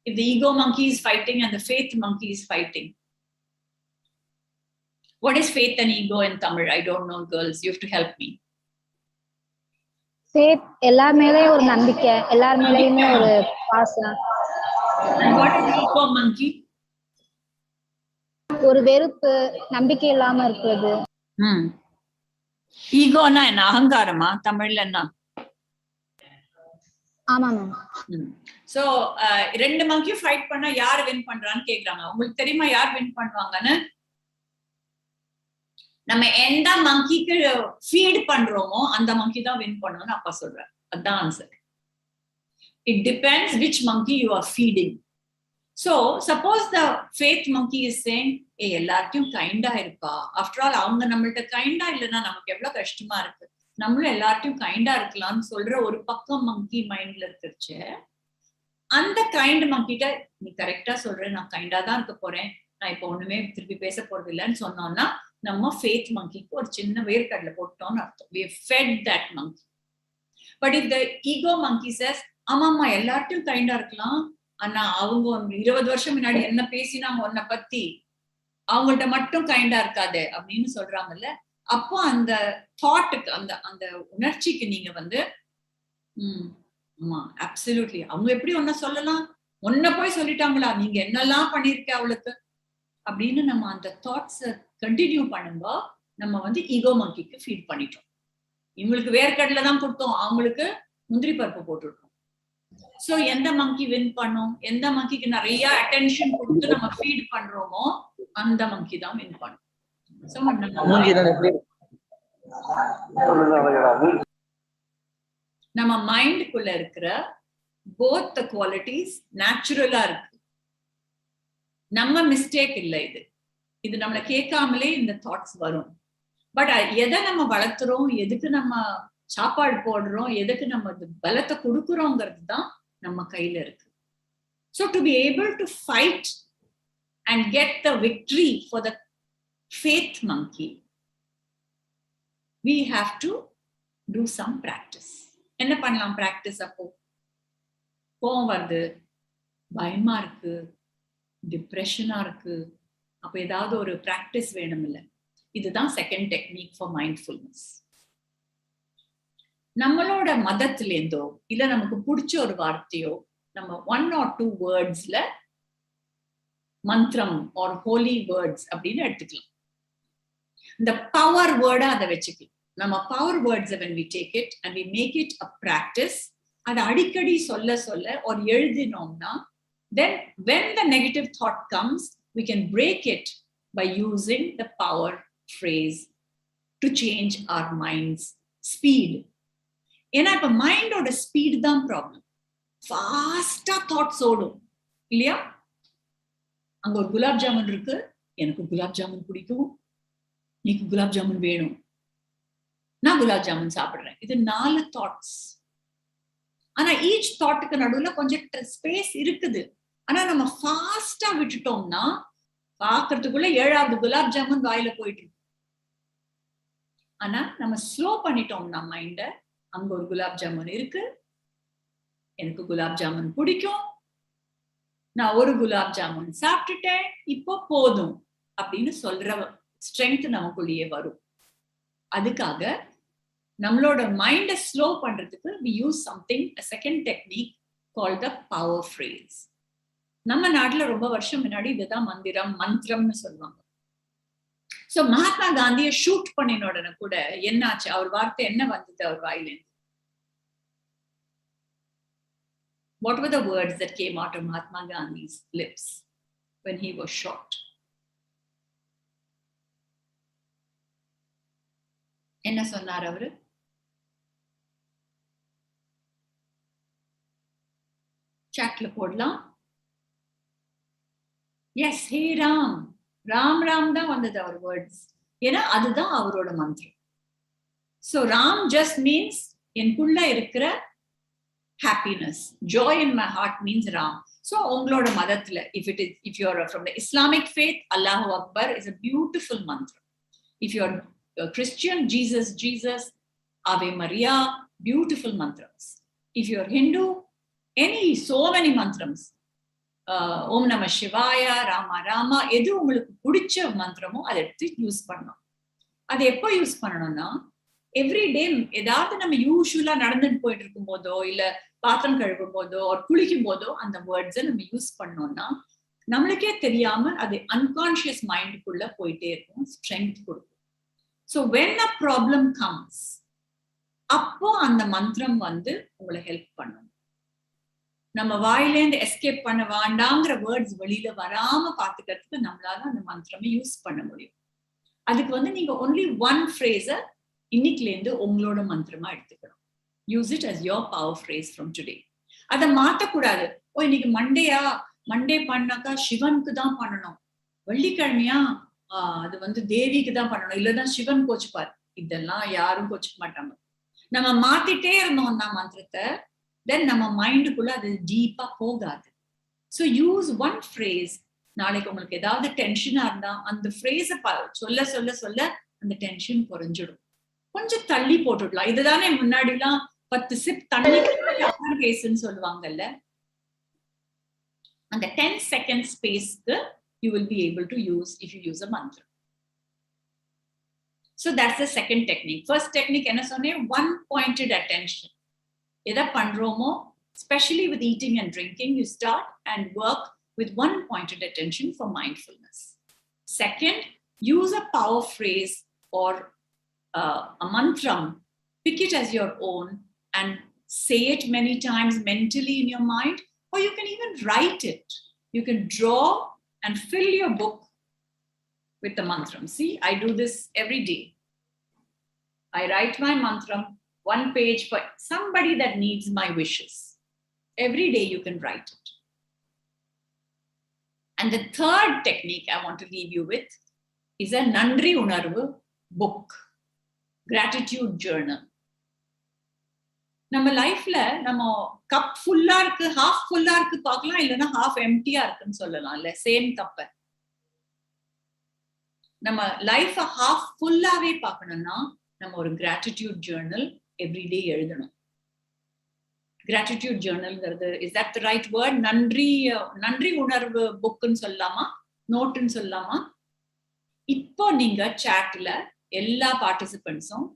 if the ego monkey is fighting and the faith monkey is fighting? What is faith and ego in Tamil? I don't know, girls. You have to help me. Faith, எல்லார் மேலயும் ஒரு நம்பிக்கை, எல்லார் மேலயுமே ஒரு பாசம். And what is ego monkey? ஒரு வெறுப்பு, நம்பிக்கை இல்லாம இருக்குது. ஈகோனா என்ன? அகங்காரமா? தமிழ்ல என்ன? ஆமா மேம். சோ ரெண்டு மங்கி ஃபைட் பண்ணா யார் வின் பண்றான்னு கேக்குறாங்க. உங்களுக்கு தெரியுமா யார் வின் பண்ணுவாங்கன்னு? நம்ம எந்த மங்கிக்கு ஃபீட் பண்றோமோ அந்த மங்கி தான் வின் பண்ணும்னு அப்பா சொல்றாரு. அதான் answer. It depends which monkey you are feeding. So suppose the faith monkey is saying, hey, எல்லார்ட்டையும் கைண்டா இருப்பா, ஆஃப்டர் ஆல் அவங்க நம்மள்ட்ட கைண்டா இல்லைன்னா நமக்கு எவ்வளவு கஷ்டமா இருக்கு, நம்மளும் எல்லார்ட்டையும் கைண்டா இருக்கலாம்னு சொல்ற ஒரு பக்கம் மங்கி மைண்ட்ல இருக்குச்சு. அந்த கைண்ட் மங்கிட்ட நீ கரெக்டா சொல்ற, நான் கைண்டா தான் இருக்க போறேன், நான் இப்ப ஒண்ணுமே திருப்பி பேச போறது இல்லைன்னு சொன்னோம்னா நம்ம ஃபேத் மங்கிக்கு ஒரு சின்ன வேர்க்கடலை போட்டோம்னு அர்த்தம். We have fed that monkey. But if the ego monkey says, ஆமாமா எல்லார்ட்டையும் கைண்டா இருக்கலாம், ஆனா அவங்க 20 வருஷம் முன்னாடி என்ன பேசினாங்க உன்னை பத்தி, அவங்கள்ட்ட மட்டும் கைண்டா இருக்காது அப்படின்னு சொல்றாங்கல்ல, அப்போ அந்த தாட்டுக்கு அந்த அந்த உணர்ச்சிக்கு நீங்க வந்து ஆமா அப்சல்யூட்லி அவங்க எப்படி ஒன்ன சொல்லலாம், ஒன்ன போய் சொல்லிட்டாங்களா, நீங்க என்னெல்லாம் பண்ணிருக்க அவளுக்கு அப்படின்னு நம்ம அந்த தாட்ஸ் கண்டினியூ பண்ணும்போது நம்ம வந்து ஈகோ மங்கிக்கு ஃபீட் பண்ணிட்டோம். இவங்களுக்கு வேர்க்கடலை தான் கொடுத்தோம், அவங்களுக்கு முந்திரி பருப்பு போட்டுட்டோம். சோ எந்த மங்கி வின் பண்ணும், எந்த மங்கிக்கு நிறைய அட்டென்ஷன் கொடுத்து நம்ம ஃபீட் பண்றோமோ அந்த மங்கி தான் வின் பண்ணும். சோ நம்ம மைண்டுக்குள்ள இருக்கிற போத் த குவாலிட்டிஸ் நேச்சுரலா இருக்கு, நம்ம மிஸ்டேக் இல்லை. இது நம்மளை கேட்காமலே இந்த தாட்ஸ் வரும். பட் எதை நம்ம வளர்த்துறோம், எதுக்கு நம்ம சாப்பாடு போடுறோம், எதுக்கு நம்ம பலத்தை கொடுக்குறோங்கிறது தான் நம்ம கையில இருக்கு. So to be able to fight and get the victory for the faith monkey, we have to do some practice. என்ன பண்ணலாம் பிராக்டிஸ்? அப்போ கோவம் வருது, பயமா இருக்கு, டிப்ரெஷனா இருக்கு, அப்ப ஏதாவது ஒரு பிராக்டிஸ் வேணும் இல்ல? இதுதான் செகண்ட் டெக்னிக் ஃபார் மைண்ட்ஃபுல்னஸ். நம்மளோட மதத்துல இருந்தோ இல்ல நமக்கு பிடிச்ச ஒரு வார்த்தையோ நம்ம 1 or 2 வேர்ட்ஸ்ல மந்திரம் ஆர் ஹோலி வேர்ட்ஸ் அப்படின்னு எடுத்துக்கலாம். இந்த பவர் வேர்டா அதை வச்சுக்கலாம். நம்ம power words when we take it and we make it a practice, அதை அடிக்கடி சொல்ல சொல்ல ஒரு எழுதினோம்னா then when the negative thought comes we can break it by using the power phrase to change our mind's speed. ஏன்னா இப்ப மைண்டோட speed தான் problem. ஃபாஸ்டா thoughts ஓடும் இல்லையா? அங்க ஒரு குலாப் ஜாமுன் இருக்கு, எனக்கு குலாப் ஜாமுன் பிடிக்கும், நீக்கு குலாப் ஜாமுன் வேணும், நான் குலாப் ஜாமுன் சாப்பிடுறேன். இது 4 தாட்ஸ். ஆனா ஈச் தாட்டுக்கு நடுவுல கொஞ்சம் ஸ்பேஸ் இருக்குது. ஆனா நம்ம ஃபாஸ்டா விட்டுட்டோம்னா பாக்குறதுக்குள்ள 7வது குலாப் ஜாமுன் வாயில போயிட்டு இருக்கு. ஆனா நம்ம ஸ்லோ பண்ணிட்டோம்னா மைண்ட, அங்க ஒரு குலாப் ஜாமுன் இருக்கு, எனக்கு குலாப் ஜாமுன் பிடிக்கும், நான் ஒரு குலாப் ஜாமுன் சாப்பிட்டுட்டேன், இப்போ போதும் அப்படின்னு சொல்ற ஸ்ட்ரென்த் நமக்குள்ளேயே வரும். அதுக்காக நம்மளோட மைண்ட ஸ்லோ பண்றதுக்கு we use something, a second technique called the power phrase. நம்ம நாட்டுல ரொம்ப வருஷம் முன்னாடி இதுதான் மந்திரம், மந்திரம்னு சொல்லுவாங்க. சோ மகாத்மா காந்தியை ஷூட் பண்ணின உடனே கூட என்னாச்சு, அவர் வார்த்தை என்ன வந்தது அவர் வாயிலிருந்து? What were the words that came out of Mahatma Gandhi's lips when he was shot? என்ன சொன்னார் அவரு? சாட்ல போடலாம். எஸ், ஹே ராம், ராம் ராம் தான் வந்தது அவர் வேர்ட்ஸ். ஏன்னா அதுதான் அவரோட மந்திரம். சோ ராம் ஜஸ்ட் மீன்ஸ் எனக்குள்ள இருக்கிற happiness, joy in my heart means Ram. So ungaloda madathla, if you are from the Islamic faith, Allahu Akbar is a beautiful mantra. If you are a Christian, Jesus, Jesus, Ave Maria, beautiful mantras. If you are Hindu, so many mantras. Om Namah Shivaya, Rama Rama, edu ungalku pudicha mantramo adu eduthu use pannom. Adu eppo use pananona, every day ஏதாவது நம்ம யூசுவலா நடந்துட்டு போயிட்டு இருக்கும் போதோ இல்ல பாத்திரம் கழுவும் போதோ ஒரு குளிக்கும் போதோ அந்த வேர்ட்ஸை நம்ம யூஸ் பண்ணோம்னா நம்மளுக்கே தெரியாம அது அன்கான்ஷியஸ் மைண்டுக்குள்ள போயிட்டே இருக்கும், ஸ்ட்ரென்த் கொடுக்கும். So when a problem comes, அப்போ அந்த மந்திரம் வந்து உங்களை ஹெல்ப் பண்ணும். நம்ம வாயிலேருந்து எஸ்கேப் பண்ண வேண்டாங்கிற வேர்ட்ஸ் வெளியில வராம பாத்துக்கிறதுக்கு நம்மளால அந்த மந்திரமே யூஸ் பண்ண முடியும். அதுக்கு வந்து நீங்க ஒன்லி 1 phrase இன்னைக்குல இருந்து உங்களோட மந்திரமா எடுத்துக்கணும். use it as your power phrase from today. அதை மாத்தக்கூடாது. ஓ இன்னைக்கு மண்டேயா, மண்டே பண்ணாக்கா சிவனுக்கு தான் பண்ணணும், வெள்ளிக்கிழமையா அது வந்து தேவிக்கு தான் பண்ணணும், இல்லைன்னா சிவன் கோச்சுப்பார். இதெல்லாம் யாரும் கோச்சுக்க மாட்டாங்க. நம்ம மாத்திட்டே இருந்தோம்னா மந்திரத்தை, தென் நம்ம மைண்டுக்குள்ள அது டீப்பா போகாது. So use one phrase. நாளைக்கு உங்களுக்கு ஏதாவது டென்ஷனா இருந்தா அந்த ஃப்ரேஸை சொல்ல சொல்ல சொல்ல அந்த டென்ஷன் குறைஞ்சிடும். கொஞ்சம் தள்ளி போட்டுடலாம். இதுதானே முன்னாடி எல்லாம் 10 சிப் தண்ணி பேசுன்னு சொல்லுவாங்கல்ல. அந்த 10 second ஸ்பேஸ்க்கு you will be able to use if you use a mantra. So that's the second technique. First technique என்ன சொன்னேன், one pointed attention. எதை பண்றோமோ, especially with eating and drinking, you start and work with one pointed attention for mindfulness. Second, use a power phrase or a mantram. Pick it as your own and say it many times mentally in your mind, or you can even write it. You can draw and fill your book with the mantram. See, I do this every day. I write my mantram, one page for somebody that needs my wishes. Every day you can write it. And the third technique I want to leave you with is a Nandri Unarvu book, gratitude journal. நம்ம லைஃப்ல நம்ம cup ஃபுல்லா இருக்கு, half ஃபுல்லா இருக்கு பார்க்கலாம், இல்லைன்னா half எம்டியா இருக்குன்னு சொல்லலாம். இல்ல சேம் கப்ப நம்ம லைஃப ஹாஃப் ஃபுல்லாவே பார்க்கணும்னா நம்ம ஒரு கிராட்டிடியூட் ஜேர்னல் எவ்ரிடே எழுதணும். கிராட்டிடியூட் ஜேர்னல்ங்கிறது, is that the right word? நன்றி உணர்வு புக்குன்னு சொல்லலாமா, நோட்டுன்னு சொல்லலாமா? இப்போ நீங்க சாட்ல எல்லா பார்ட்டிசிபென்ட்ஸும்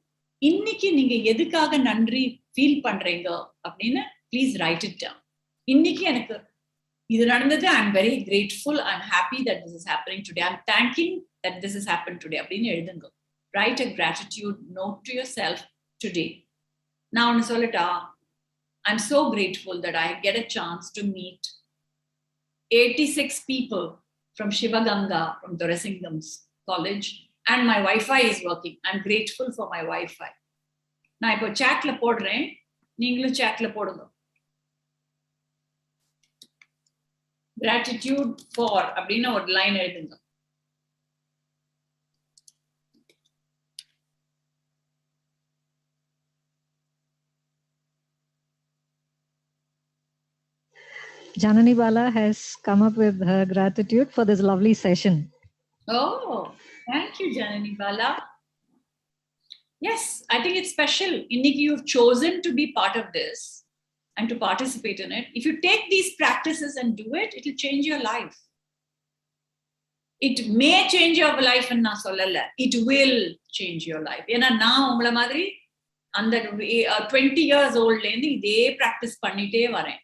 இன்னைக்கு நீங்க எதுக்காக நன்றி ஃபீல் பண்றீங்க அப்படின்னு ப்ளீஸ் ரைட் இட் டவுன். இன்னைக்கு எனக்கு இது நடந்தது, I am very grateful, I am happy that this is happening today, I am thanking that this is happen today அப்படின்னு எழுதுங்க. Write a gratitude note to yourself today. நான் ஒன்னு சொல்லட்டா, I am so grateful that I get a chance to meet 86 people from Shivaganga, from Dorasingam's college, and my Wi-Fi is working. I'm grateful for my Wi-Fi. நான் இப்போ சாட்ல போடுறேன், நீங்களும் சாட்ல போடுங்க. gratitude for அப்படின்னு ஒரு லைன் எழுதுங்க. Janani Bala has come up with her gratitude for this lovely session. Oh, thank you, Janani Bala. Yes, I think it's special. Inniki, you've chosen to be part of this and to participate in it. If you take these practices and do it, it will change your life. It may change your life and na sollala. It will change your life. Ena na ungala madri அந்த 20 years old லேந்து இதே practice பண்ணிட்டே வரேன்.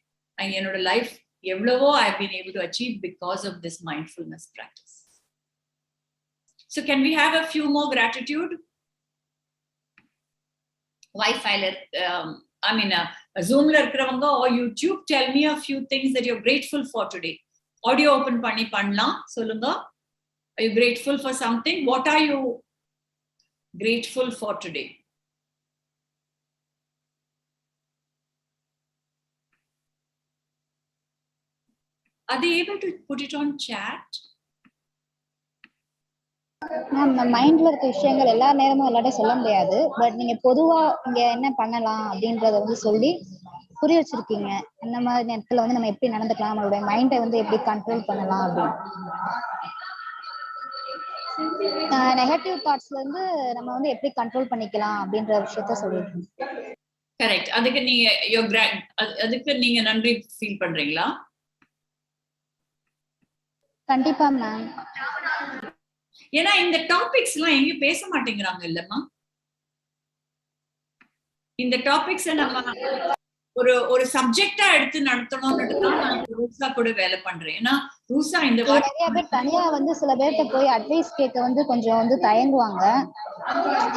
என்னோட life எவ்வளவோ I've been able to achieve because of this mindfulness practice. So can we have a few more gratitude? Wi-Fi, I mean, Zoom la irukravanga or YouTube, tell me a few things that you're grateful for today. Audio open panni pannalam, solunga. Are you grateful for something? What are you grateful for today? Are they able to put it on chat? நம்ம மைண்ட்ல இருக்க விஷயங்கள் எல்லா நேரமும் எல்லாத்தையும் சொல்ல முடியாது. But நீங்க பொதுவா இங்க என்ன பண்ணலாம் அப்படின்றத வந்து சொல்லி புரிய வச்சிருக்கீங்க. இந்த மாதிரி நேரத்துல வந்து நம்ம எப்படி நடந்துக்கலாம், நம்மளுடைய மைண்டை வந்து எப்படி கண்ட்ரோல் பண்ணலாம் அப்படின்னு. நெகட்டிவ் தாட்ஸ்ல இருந்து நம்ம வந்து எப்படி கண்ட்ரோல் பண்ணிக்கலாம் அப்படின்ற விஷயத்த சொல்லிருக்கீங்க. கரெக்ட். அதுக்கு நீங்க நன்றி ஃபீல் பண்றீங்களா? கண்டிப்பா மேம். ஏன்னா இந்த டாபிக்ஸ் எல்லாம் எங்கேயும் பேச மாட்டேங்கிறாங்க இல்லம்மா. இந்த டாபிக்ஸ் நம்ம ஒரு சப்ஜெக்டா எடுத்து நடத்தணும்னு தான் நான் ரூசா கூட வேலை பண்றேன். ஏன்னா ரூசா இந்த நிறைய பேர் தனியா வந்து சில பேர்கிட்ட போய் அட்வைஸ் கேட்க வந்து கொஞ்சம் வந்து தயங்குவாங்க.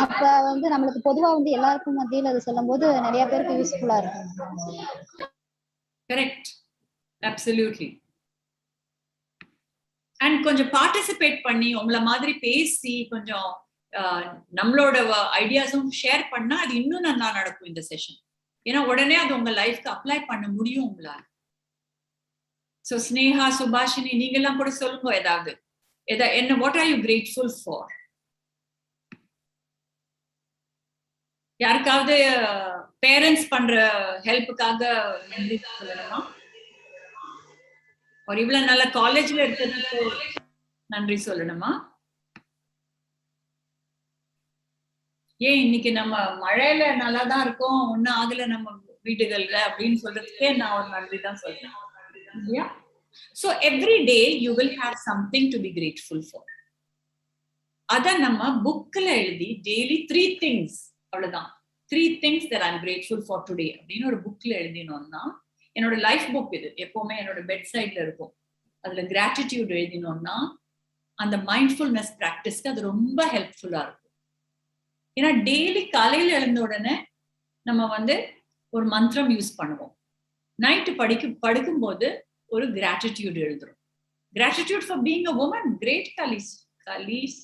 அப்ப வந்து நம்மளுக்கு பொதுவா வந்து எல்லாருக்கும் மத்தியில அது சொல்லும் போது நிறைய பேருக்கு யூஸ்ஃபுல்லா இருக்கும். Correct, absolutely. அண்ட் கொஞ்சம் பார்ட்டிசிபேட் பண்ணி உங்களை மாதிரி பேசி கொஞ்சம் நம்மளோட ஐடியாஸும் ஷேர் பண்ணா அது இன்னும் நல்லா நடக்கும் இந்த செஷன். ஏன்னா உடனே அது உங்க லைஃப்க்கு அப்ளை பண்ண முடியும் உங்களால. சோ ஸ்னேகா, சுபாஷினி, நீங்க எல்லாம் கூட சொல்லுங்க ஏதாவது. என்ன what are you grateful for? யாருக்காவது பேரண்ட்ஸ் பண்ற ஹெல்ப்புக்காக நன்றி சொல்லணுமா? ஒரு இவ்வளவு நல்ல காலேஜ்ல இருக்கிறதுக்கு நன்றி சொல்லணுமா? ஏன் இன்னைக்கு நம்ம மழையில நல்லா தான் இருக்கோம், ஒன்னும் ஆகல நம்ம வீடுகள்ல அப்படின்னு சொல்றதுக்கே நான் ஒரு நன்றி தான் சொல்றேன். இல்லையா? So every day you will have something to be grateful for. அத நம்ம புக்ல எழுதி டெய்லி 3 things, அவ்வளவுதான், 3 things that I'm grateful for today அப்படின்னு ஒரு புக்ல எழுதினோம்னா, என்னோட லைஃப் புக் இது எப்பவுமே என்னோட பெட் சைட்ல இருக்கும். அதுல கிராட்டிடியூட் எழுதினோம்னா அந்த மைண்ட்ஃபுல்னஸ் பிராக்டிஸ்க்கு அது ரொம்ப ஹெல்ப்ஃபுல்லா இருக்கும். ஏன்னா டெய்லி காலையில எழுந்த உடனே நம்ம ஒரு மந்திரம் யூஸ் பண்ணுவோம். நைட்டு படுக்கும்போது ஒரு கிராட்டிடியூட் எழுதுறோம். Gratitude for being a woman. Great girls.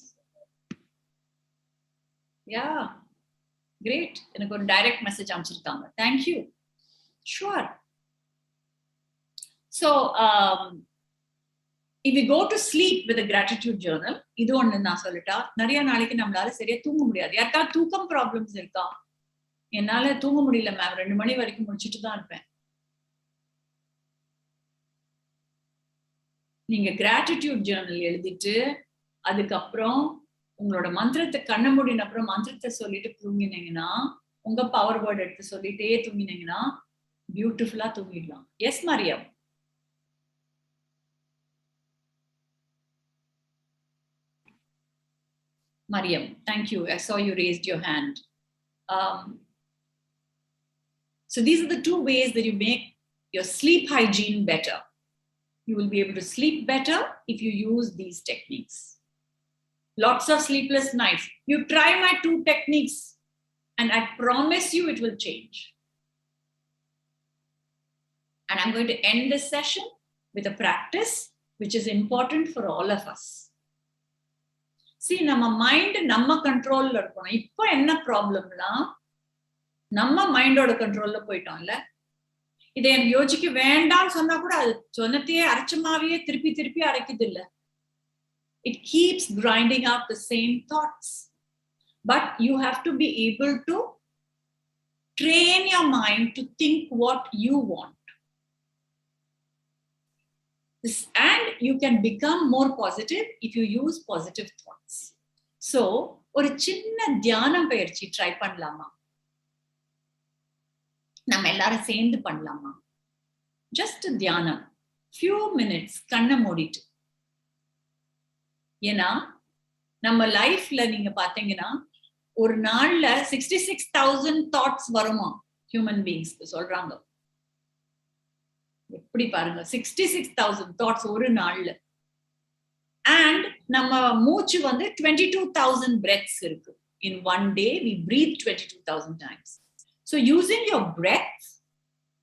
Yeah great. எனக்கு ஒரு டைரக்ட் மெசேஜ் அனுப்பிச்சிருக்காங்க. Thank you. Sure. So if we go to sleep with a gratitude journal, இது ஒண்ணு நான் சொல்லிட்டா, நிறைய நாளைக்கு நம்மளால சரியா தூங்க முடியாது. யாருக்காவது தூக்கம் ப்ராப்ளம்ஸ் இருக்கா? என்னால தூங்க முடியல மேம், 2 மணி வரைக்கும் முடிச்சுட்டு தான் இருப்பேன். நீங்க கிராட்டிடியூட் ஜேர்னல் எழுதிட்டு அதுக்கப்புறம் உங்களோட மந்திரத்தை கண்ண மூடின அப்புறம் மந்திரத்தை சொல்லிட்டு தூங்கினீங்கன்னா, உங்க பவர் வேர்ட் எடுத்து சொல்லிட்டே தூங்கினீங்கன்னா பியூட்டிஃபுல்லா தூங்கிடலாம். Yes Mariam. Mariam, thank you. I saw you raised your hand. So these are the 2 ways that you make your sleep hygiene better. You will be able to sleep better if you use these techniques. Lots of sleepless nights. You try my 2 techniques and I promise you it will change. And I'm going to end this session with a practice which is important for all of us. See, நம்ம mind நம்ம கண்ட்ரோல்ல இருக்கணும். இப்போ என்ன ப்ராப்ளம்னா, நம்ம மைண்டோட கண்ட்ரோல்ல போயிட்டோம்ல. இதை எனக்கு யோசிக்க வேண்டாம்னு சொன்னா கூட அது சொன்னத்தையே அரைச்சமாவே திருப்பி திருப்பி அரைக்குது இல்ல. It keeps grinding out the same thoughts. But you have to be able to train your mind to think what you want. And you can become more positive if you use positive thoughts. So ஒரு சின்ன தியானம் பயிற்சி try பண்ணலாமா? நம்ம எல்லாரும் சேர்ந்து பண்ணலாமா? Just தியானம், few minutes கண்ணை மூடிட்டு. ஏன்னா நம்ம லைஃப்ல நீங்க பாத்தீங்கன்னா ஒரு நாள்ல 66,000 தாட்ஸ் வருமா ஹியூமன் பீயிங்ஸ்க்கு சொல்றாங்க. எப்படி பாருங்க, 66,000 தாட்ஸ் ஒரு நாள்ல. அண்ட் நம்ம மூச்சு 22,000 breaths இருக்கு. In one day we breathe 22,000 times. So using your breath,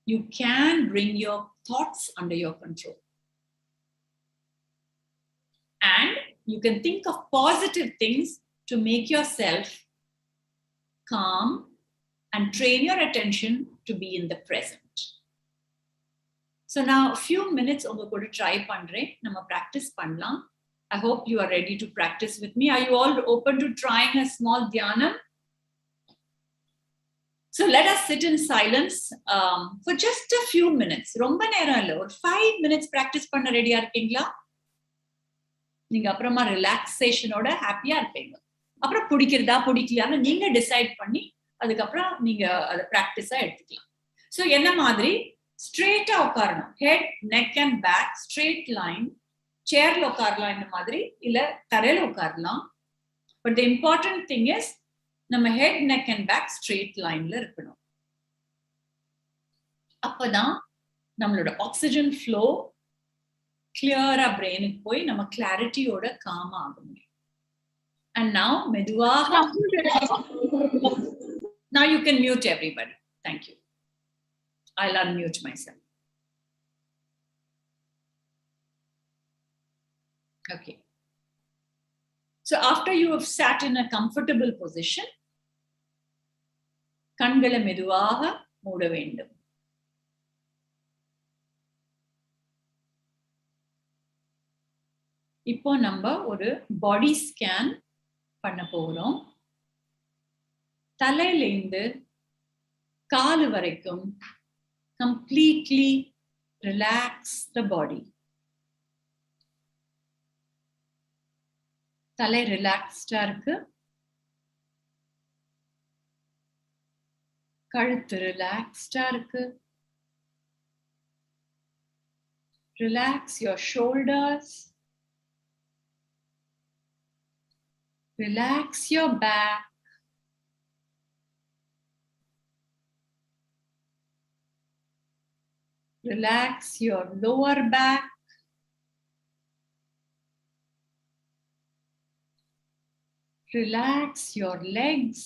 you can bring your thoughts under your control. And you can think of positive things to make yourself calm and train your attention to be in the present. So now a few minutes உங்க கூட try பண்றேன், நம்ம practice பண்ணலாம். I hope you are ready to practice with me. Are you all open to trying a small dhyanam? So let us sit in silence for just a few minutes. ரொம்ப நேரம் இல்ல, ஒரு 5 minutes practice பண்ண ரெடியா இருக்கீங்களா? நீங்க அப்புறமா ரிலாக்ஸேஷனோட ஹாப்பியா இருப்பீங்க. அப்புறம் பிடிக்கிறதா பிடிக்கலையான்னு நீங்க டிசைட் பண்ணி அதுக்கப்புறம் நீங்க அதை ப்ராக்டிஸா எடுத்துக்கலாம். ஸோ என்ன மாதிரி ஸ்ட்ரெயிட்டா உட்காரணும். Head, neck and back straight line. சேர்ல உட்காரலாம் இந்த மாதிரி, இல்ல தரையில உட்காரலாம். But the important thing is நம்ம head, neck and back straight லைன்ல இருக்கணும். அப்பதான் நம்மளோட ஆக்சிஜன் ஃப்ளோ கிளியரா பிரெயினுக்கு போய் நம்ம கிளாரிட்டியோட காமா ஆக முடியும். And now மெதுவாக now you can mute everybody. Thank you. I'll unmute myself. Okay. So after you have sat in a comfortable position, கண்களை மெதுவாக மூட வேண்டும். இப்போ நம்ம ஒரு பாடி ஸ்கேன் பண்ண போறோம். தலையிலிருந்து கால் வரைக்கும் completely relax the body. தலை ரிலாக்ஸ்டா இருக்கு. கழுத்து ரிலாக்ஸ்டா இருக்கு. Relax your shoulders. Relax your back. Relax your lower back. Relax your legs.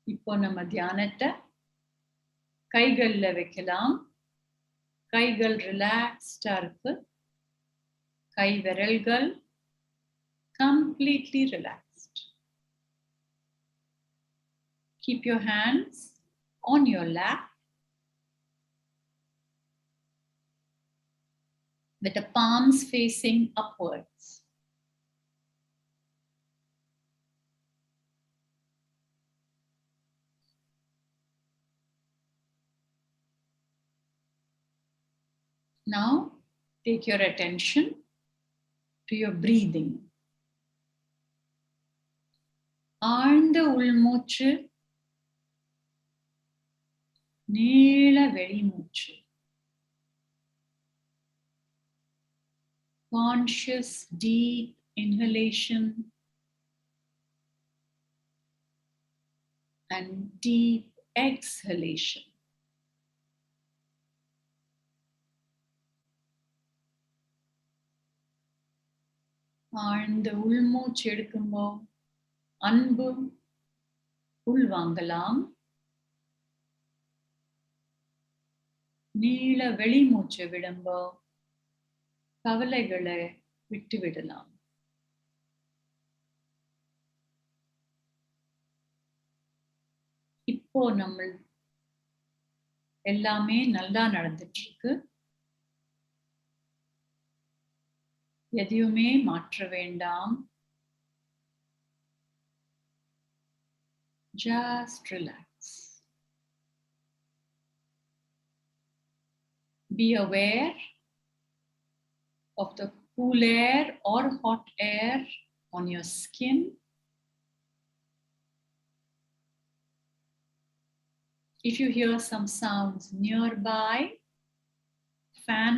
இப்போ நம்ம தியானத்தை கைகள்ல வைக்கலாம். கைகள் ரிலாக்ஸ்டா இருக்கு. கை விரல்கள் completely relaxed. Keep your hands on your lap with the palms facing upwards. Now, take your attention to your breathing. ஆழ்ந்த உள்மூச்சு, நீள வெளிமூச்சு. Conscious deep inhalation and deep exhalation. ஆழ்ந்த உள்மூச்சு எடுக்கும்போது அன்பு உள்வாங்கலாம். நீள வெளிமூச்சு விடும்போது கவலைகளை விட்டுவிடலாம். இப்போ நம்ம எல்லாமே நல்லா நடந்துட்டு இருக்கு. எதையுமே மாற்ற வேண்டாம். Just relax. Be aware of the cool air or hot air on your skin. If you hear some sounds nearby, fan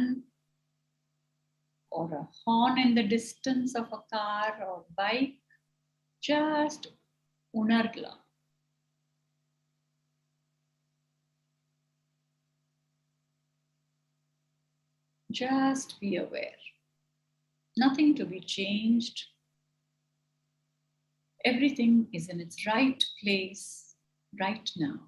or a horn in the distance of a car or bike, just unargla. Just be aware. Nothing to be changed. Everything is in its right place right now.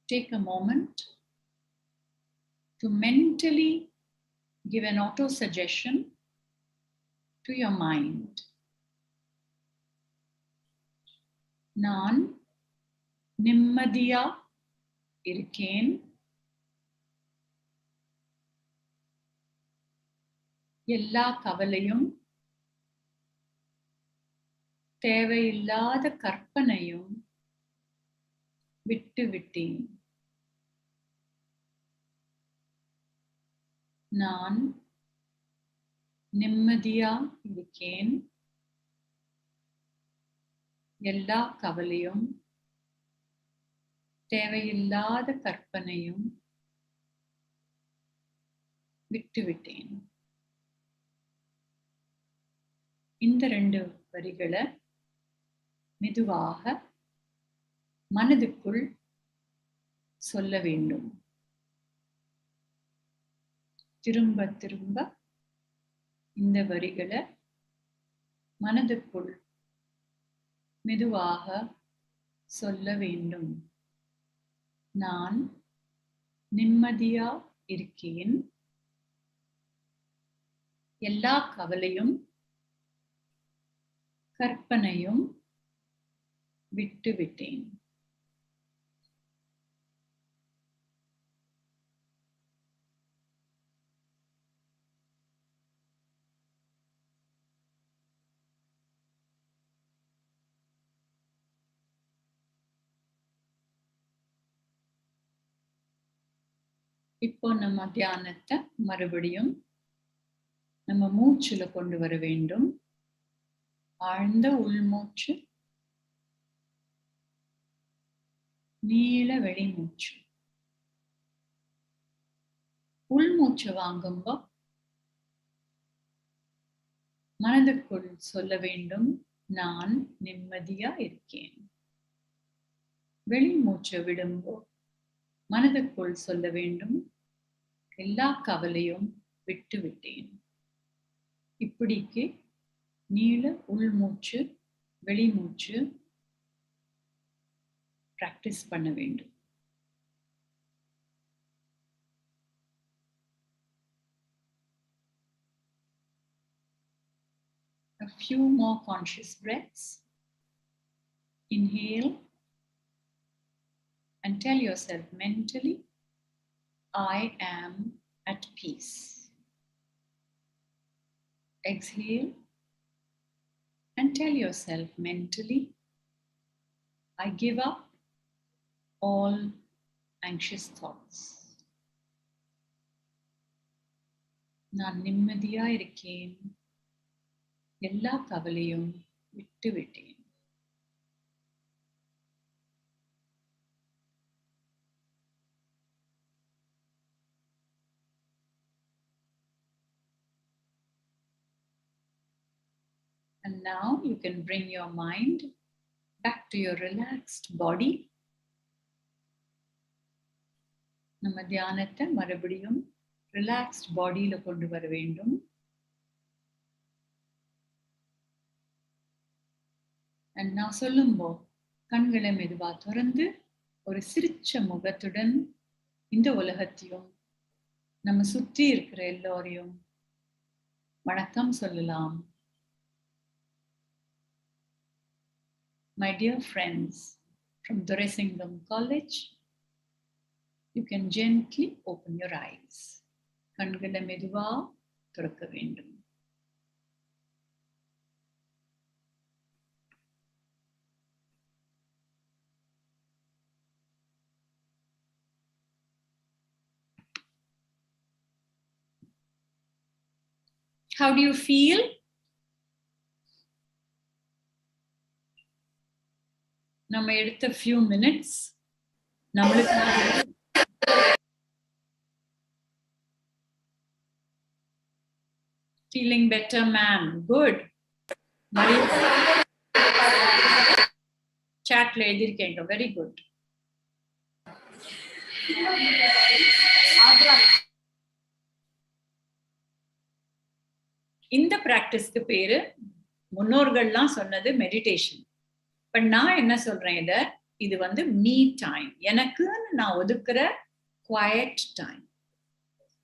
Take a moment to mentally give an auto suggestion to your mind. நான் நிம்மதியா இருக்கேன். எல்லா கவலையும் தேவையில்லாத கற்பனையும் விட்டுவிட்டேன். நான் நிம்மதியா இருக்கேன். எல்லா கவலையும் தேவையில்லாத கற்பனையும் விட்டுவிட்டேன். இந்த 2 வரிகளை மெதுவாக மனதுக்குள் சொல்ல வேண்டும். திரும்ப திரும்ப இந்த வரிகளை மனதுக்குள் மெதுவாக சொல்ல வேண்டும். நான் நிம்மதியா இருக்கேன். எல்லா கவலையும் கற்பனையும் விட்டு விட்டேன். இப்போ நம்ம தியானத்தை மறுபடியும் நம்ம மூச்சுல கொண்டு வர வேண்டும். ஆழ்ந்த உள்மூச்சு, நீள வெளிமூச்சு. உள்மூச்சு வாங்கும்போ மனதுக்குள் சொல்ல வேண்டும், நான் நிம்மதியா இருக்கேன். வெளிமூச்சு விடும்போ மனதுக்குள் சொல்ல வேண்டும், எல்லா கவலையும் விட்டு விட்டேன். இப்படிக்கு நீள உள்மூச்சு வெளிமூச்சு பிராக்டிஸ் பண்ண வேண்டும். A few more conscious breaths. Inhale and tell yourself mentally, I am at peace. Exhale and tell yourself mentally, I give up all anxious thoughts. நான் நிம்மதியா இருக்கேன். எல்லா கவலையும் விட்டு விட்டேன். And now you can bring your mind back to your relaxed body. நம்ம தியானத்தை மறுபடியும் relaxed bodyல கொண்டு வர வேண்டும். And now சொல்லும்போ கண்களை மெதுவா திறந்து ஒரு சிரிச்ச முகத்துடன் இந்த உலகத்தையும் நம்ம சுற்றி இருக்கிற எல்லோரையும் வணக்கம் சொல்லலாம். My dear friends from Doresingam College, you can gently open your eyes. கண்களை மெதுவா திறக்க வேண்டும். How do you feel? நம்ம எடுத்த few minutes நம்மளுக்கு feeling better, ma'am. Good. Chatல எழுதிருக்கீங்க. Very good. இந்த பிராக்டிஸ்க்கு பேரு முன்னோர்கள்லாம் சொன்னது மெடிடேஷன். பட் நான் என்ன சொல்றேன், இது வந்து மீ டைம், எனக்குன்னு நான் ஒதுக்குற குவயட் டைம்.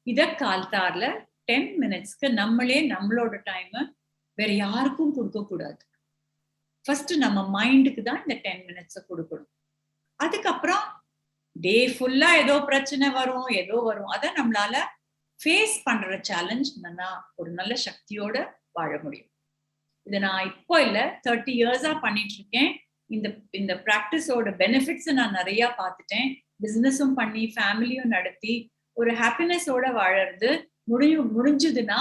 இத கால்தார்ல 10 minutesக்கு நம்மளே நம்மளோட டைம் வேற யாருக்கும் கொடுக்க கூடாது. ஃபர்ஸ்ட் நம்ம மைண்டுக்கு தான் இந்த 10 minutes கொடுக்கணும். அதுக்கப்புறம் டே ஃபுல்லா ஏதோ பிரச்சனை வரும், ஏதோ வரும், அதை நம்மளால ஃபேஸ் பண்ற சேலஞ்ச் ஒரு நல்ல சக்தியோட வாழ முடியும். இதை நான் இப்போ இல்ல 30 years-ஆ பண்ணிட்டு இருக்கேன். இந்த பிராக்டிஸோட பெனிஃபிட்ஸ் நான் நிறைய பார்த்துட்டேன். பிசினஸும் பண்ணி ஃபேமிலியும் நடத்தி ஒரு ஹாப்பினஸோட வாழறது முடிஞ்சதுன்னா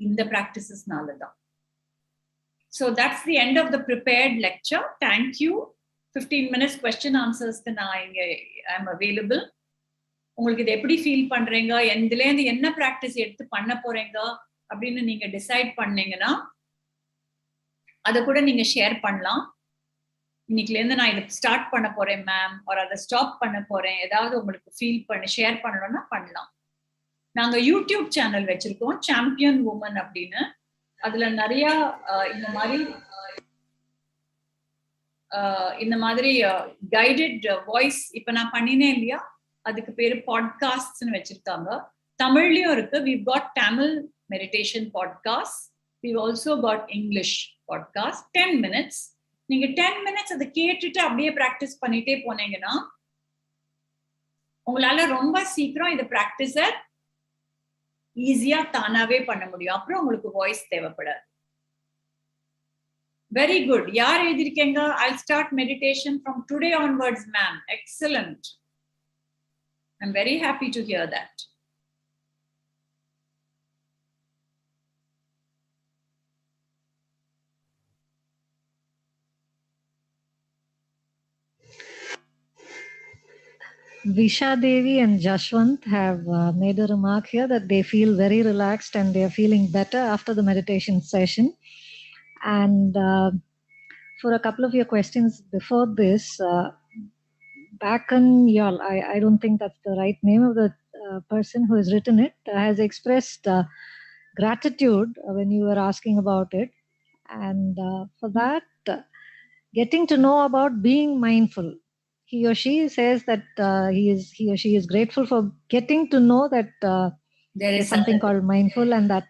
இந்த பிராக்டிசஸ்னால தான். So that's the end of the prepared lecture. Thank you. 15 minutes question answersக்கு நான் இங்க I am available. உங்களுக்கு இது எப்படி ஃபீல் பண்றீங்க, எதுலேருந்து என்ன பிராக்டிஸ் எடுத்து பண்ண போறீங்க அப்படின்னு நீங்க டிசைட் பண்ணீங்கன்னா அதை கூட நீங்க ஷேர் பண்ணலாம். இன்னைக்குல இருந்து நான் இதை ஸ்டார்ட் பண்ண போறேன் மேம், ஒரு அதை ஸ்டாப் பண்ண போறேன், ஏதாவது உங்களுக்கு ஃபீல் பண்ணி ஷேர் பண்ணணும்னா பண்ணலாம். நாங்க யூடியூப் சேனல் வச்சிருக்கோம், சாம்பியன் உமன் அப்படின்னு. அதுல நிறைய இந்த மாதிரி கைடட் வாய்ஸ் இப்ப நான் பண்ணினேன் இல்லையா, அதுக்கு பேரு பாட்காஸ்ட்னு வச்சிருக்காங்க. தமிழ்லயும் இருக்கு. We've got Tamil meditation podcast. We've also got English podcast. 10 minutes. நீங்க 10 minutes அதை கேட்டுட்டு அப்படியே பிராக்டிஸ் பண்ணிட்டே போனீங்கன்னா உங்களால ரொம்ப சீக்கிரம் இந்த பிராக்டிஸ ஈஸியா தானாவே பண்ண முடியும். அப்புறம் உங்களுக்கு வாய்ஸ் தேவைப்படாது. Very good. யார் எழுதிருக்கீங்க? I'll start meditation from today onwards, ma'am. Excellent. I'm very happy to hear that. Visha Devi and Jashwant have made a remark here that they feel very relaxed and they are feeling better after the meditation session. And for a couple of your questions before this, Bakan Yal, I don't think that's the right name of the person who has written it, has expressed gratitude when you were asking about it. And for that, getting to know about being mindful. He or she says that he or she is grateful for getting to know that There is something called mindful and that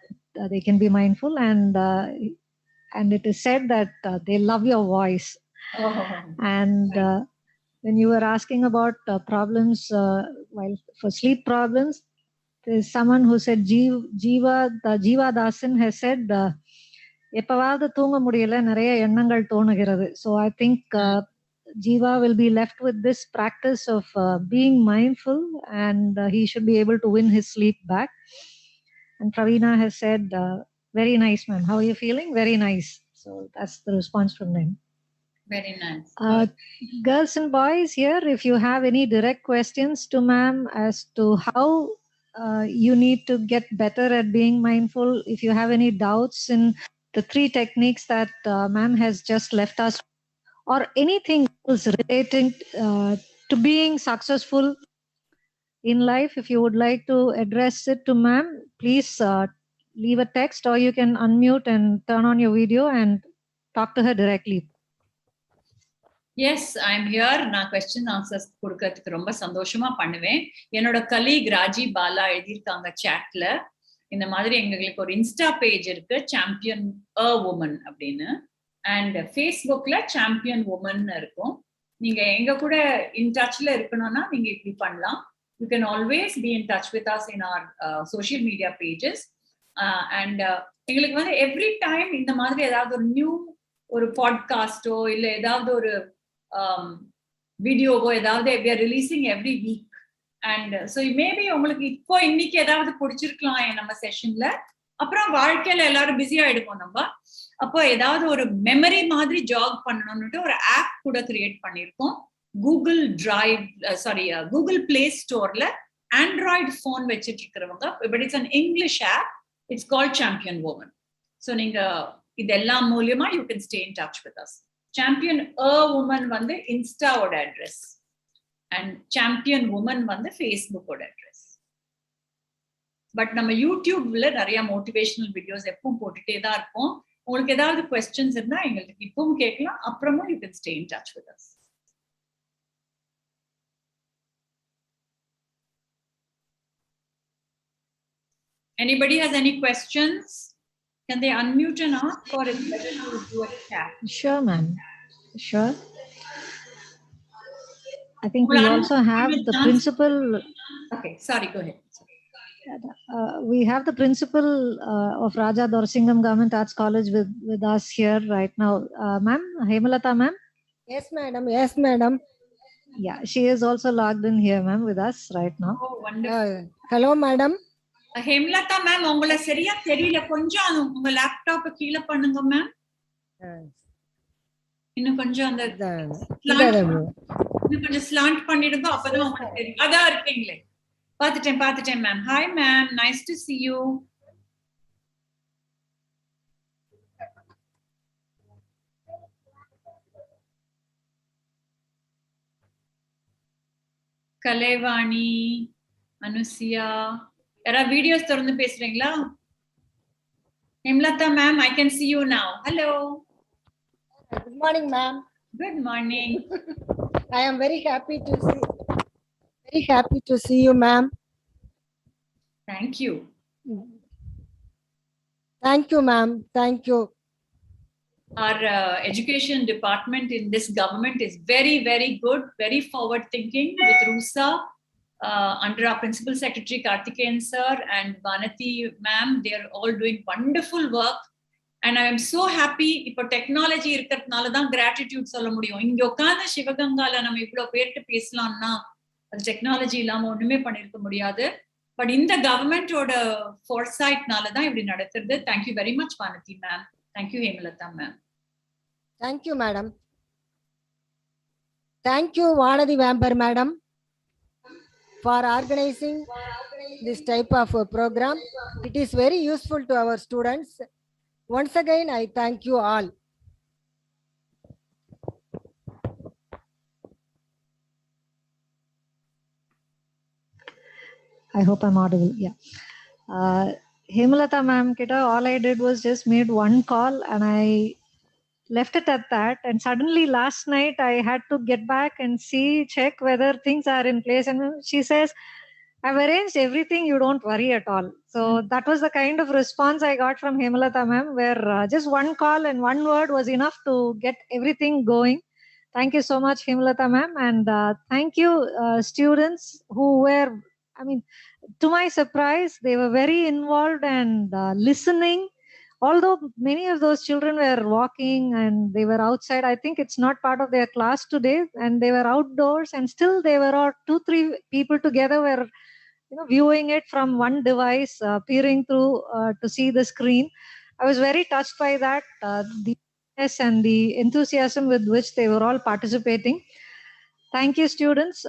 they can be mindful, and it is said that they love your voice. Oh. And when you were asking about problems, while for sleep problems, there's someone who said Jiva Dasan has said எப்பவாவது தூங்க முடியல நிறைய எண்ணங்கள் தோணுகிறது. So I think Jiva will be left with this practice of being mindful, and he should be able to win his sleep back. And Praveena has said, very nice, ma'am. How are you feeling? Very nice. So that's the response from them. Very nice. Girls and boys here, if you have any direct questions to ma'am as to how you need to get better at being mindful, if you have any doubts in the 3 techniques that ma'am has just left us, or anything else relating to being successful in life, if you would like to address it to ma'am, please leave a text, or you can unmute and turn on your video and talk to her directly. Yes, I'm here. நான் question answers கொடுக்கிறதுக்கு ரொம்ப சந்தோஷமா பண்ணுவேன். என்னோட colleague Raji Bala எழுதியிருக்காங்க சாட்ல, இந்த மாதிரி எங்களுக்கு ஒரு இன்ஸ்டா பேஜ் இருக்கு, சாம்பியன் அ வுமன் அப்படின்னு, அண்ட் ஃபேஸ்புக்ல சாம்பியன் வுமன் இருக்கும். நீங்க எங்க கூட இன் டச்ல இருக்கணும்னா நீங்க இப்படி பண்ணலாம். You can always be in touch with us in our social media pages. And எங்களுக்கு வந்து எவ்ரி டைம் இந்த மாதிரி ஏதாவது ஒரு நியூ ஒரு பாட்காஸ்டோ இல்ல ஏதாவது ஒரு வீடியோவோ ஏதாவது we are releasing every week. And so maybe உங்களுக்கு இப்போ இன்னைக்கு ஏதாவது பிடிச்சிருக்கலாம் நம்ம செஷன்ல. அப்புறம் வாழ்க்கையில எல்லாரும் பிஸியா எடுப்போம் நம்ம. அப்போ ஏதாவது ஒரு மெமரி மாதிரி ஜாக் பண்ணணும்னுட்டு ஒரு ஆப் கூட கிரியேட் பண்ணிருக்கோம். கூகுள் டிரைவ் கூகுள் பிளே ஸ்டோர்ல ஆண்ட்ராய்டு போன் வச்சிட்டு இருக்கிறவங்க, but it's an English app, it's called Champion Woman. So நீங்க இதெல்லாம் மூலியமா you can stay in touch with us. Champion a Woman வந்து இன்ஸ்டாவோட அட்ரஸ், அண்ட் சாம்பியன் வுமன் வந்து ஃபேஸ்புக்கோட அட்ரஸ். பட் நம்ம யூடியூப்ல நிறைய மோட்டிவேஷனல் வீடியோஸ் எப்பவும் போட்டுட்டே தான் இருப்போம். உங்களுக்கு ஏதாவது கொஸ்டின்ஸ் இருந்தா எங்களுக்கு இப்பவும் கேட்கலாம், அப்புறமும் you can stay in touch with as. Anybody has any questions? Can they unmute and ask, or is it better to do a chat? Sure, ma'am. Sure. I think we also have the principal. Okay, sorry, go ahead. We have the principal of Raja Dorsingam Government Arts College with us here right now. Ma'am, Hemalata ma'am? Yes, madam. Yes, madam. Yeah, she is also logged in here, ma'am, with us right now. Oh, wonderful. Hello, madam. Hemlata ma'am, உங்களை சரியா தெரியல, கொஞ்சம் உங்க லேப்டாப்ப கீழே பண்ணுங்க ma'am. இன்னும் கொஞ்சம் அந்த இன்னும் கொஞ்சம் ஸ்லாண்ட் பண்ணிடுங்க, அப்பதான் உங்களுக்கு தெரியும். அதான் இருக்கீங்களே, பாத்துட்டேன் ma'am. Hi ma'am, nice to see you. Kalaivani, Anusiya, யாராவது வீடியோஸ் திறந்து பேசுறீங்களா? Hemlatha ma'am, I can see you now. Hello. Good morning, ma'am. Good morning. I am very happy to see. Very happy to see you, ma'am. Thank you. Thank you, ma'am. Thank you. Our education department in this government is very, very good, very forward thinking with RUSA under our Principal Secretary Karthikeyan sir and Vanati ma'am. They are all doing wonderful work. And I am so happy. இப்போ technology இருக்கிறதுனால தான் gratitude சொல்ல முடியும். இங்க உட்கார்ந்து சிவகங்கால நம்ம இவ்வளவு பேர்கிட்ட பேசலாம்னா அது டெக்னாலஜி இல்லாம ஒண்ணுமே பண்ணிருக்க முடியாது. பட் இந்த கவர்மெண்டோட ஃபோர்சைட்னால தான் இப்படி நடக்கிறது. Thank you very much Vanathi ma'am. Thank you Hemalatha ma'am. Thank you, madam. Thank you, Vanadi Vamper madam, for organizing this type of a program. It is very useful to our students. Once again, I thank you all. I hope I'm audible. Yeah. Hemalata ma'am, all I did was just made one call and I left it at that. And suddenly last night I had to get back and check whether things are in place. And she says, I've arranged everything, you don't worry at all. So that was the kind of response I got from Hemalata ma'am, where just one call and one word was enough to get everything going. Thank you so much, Hemalata ma'am. And thank you, students who were, to my surprise, they were very involved and listening. Although many of those children were walking and they were outside, I think it's not part of their class today, and they were outdoors, and still they were all 2-3 people together were viewing it from one device, peering through to see the screen. I was very touched by that, the and the enthusiasm with which they were all participating. Thank you, students.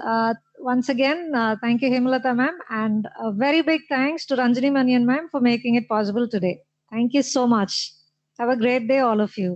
Once again, thank you, Hemalata ma'am, and a very big thanks to Ranjani Manian ma'am for making it possible today. Thank you so much. Have a great day, all of you.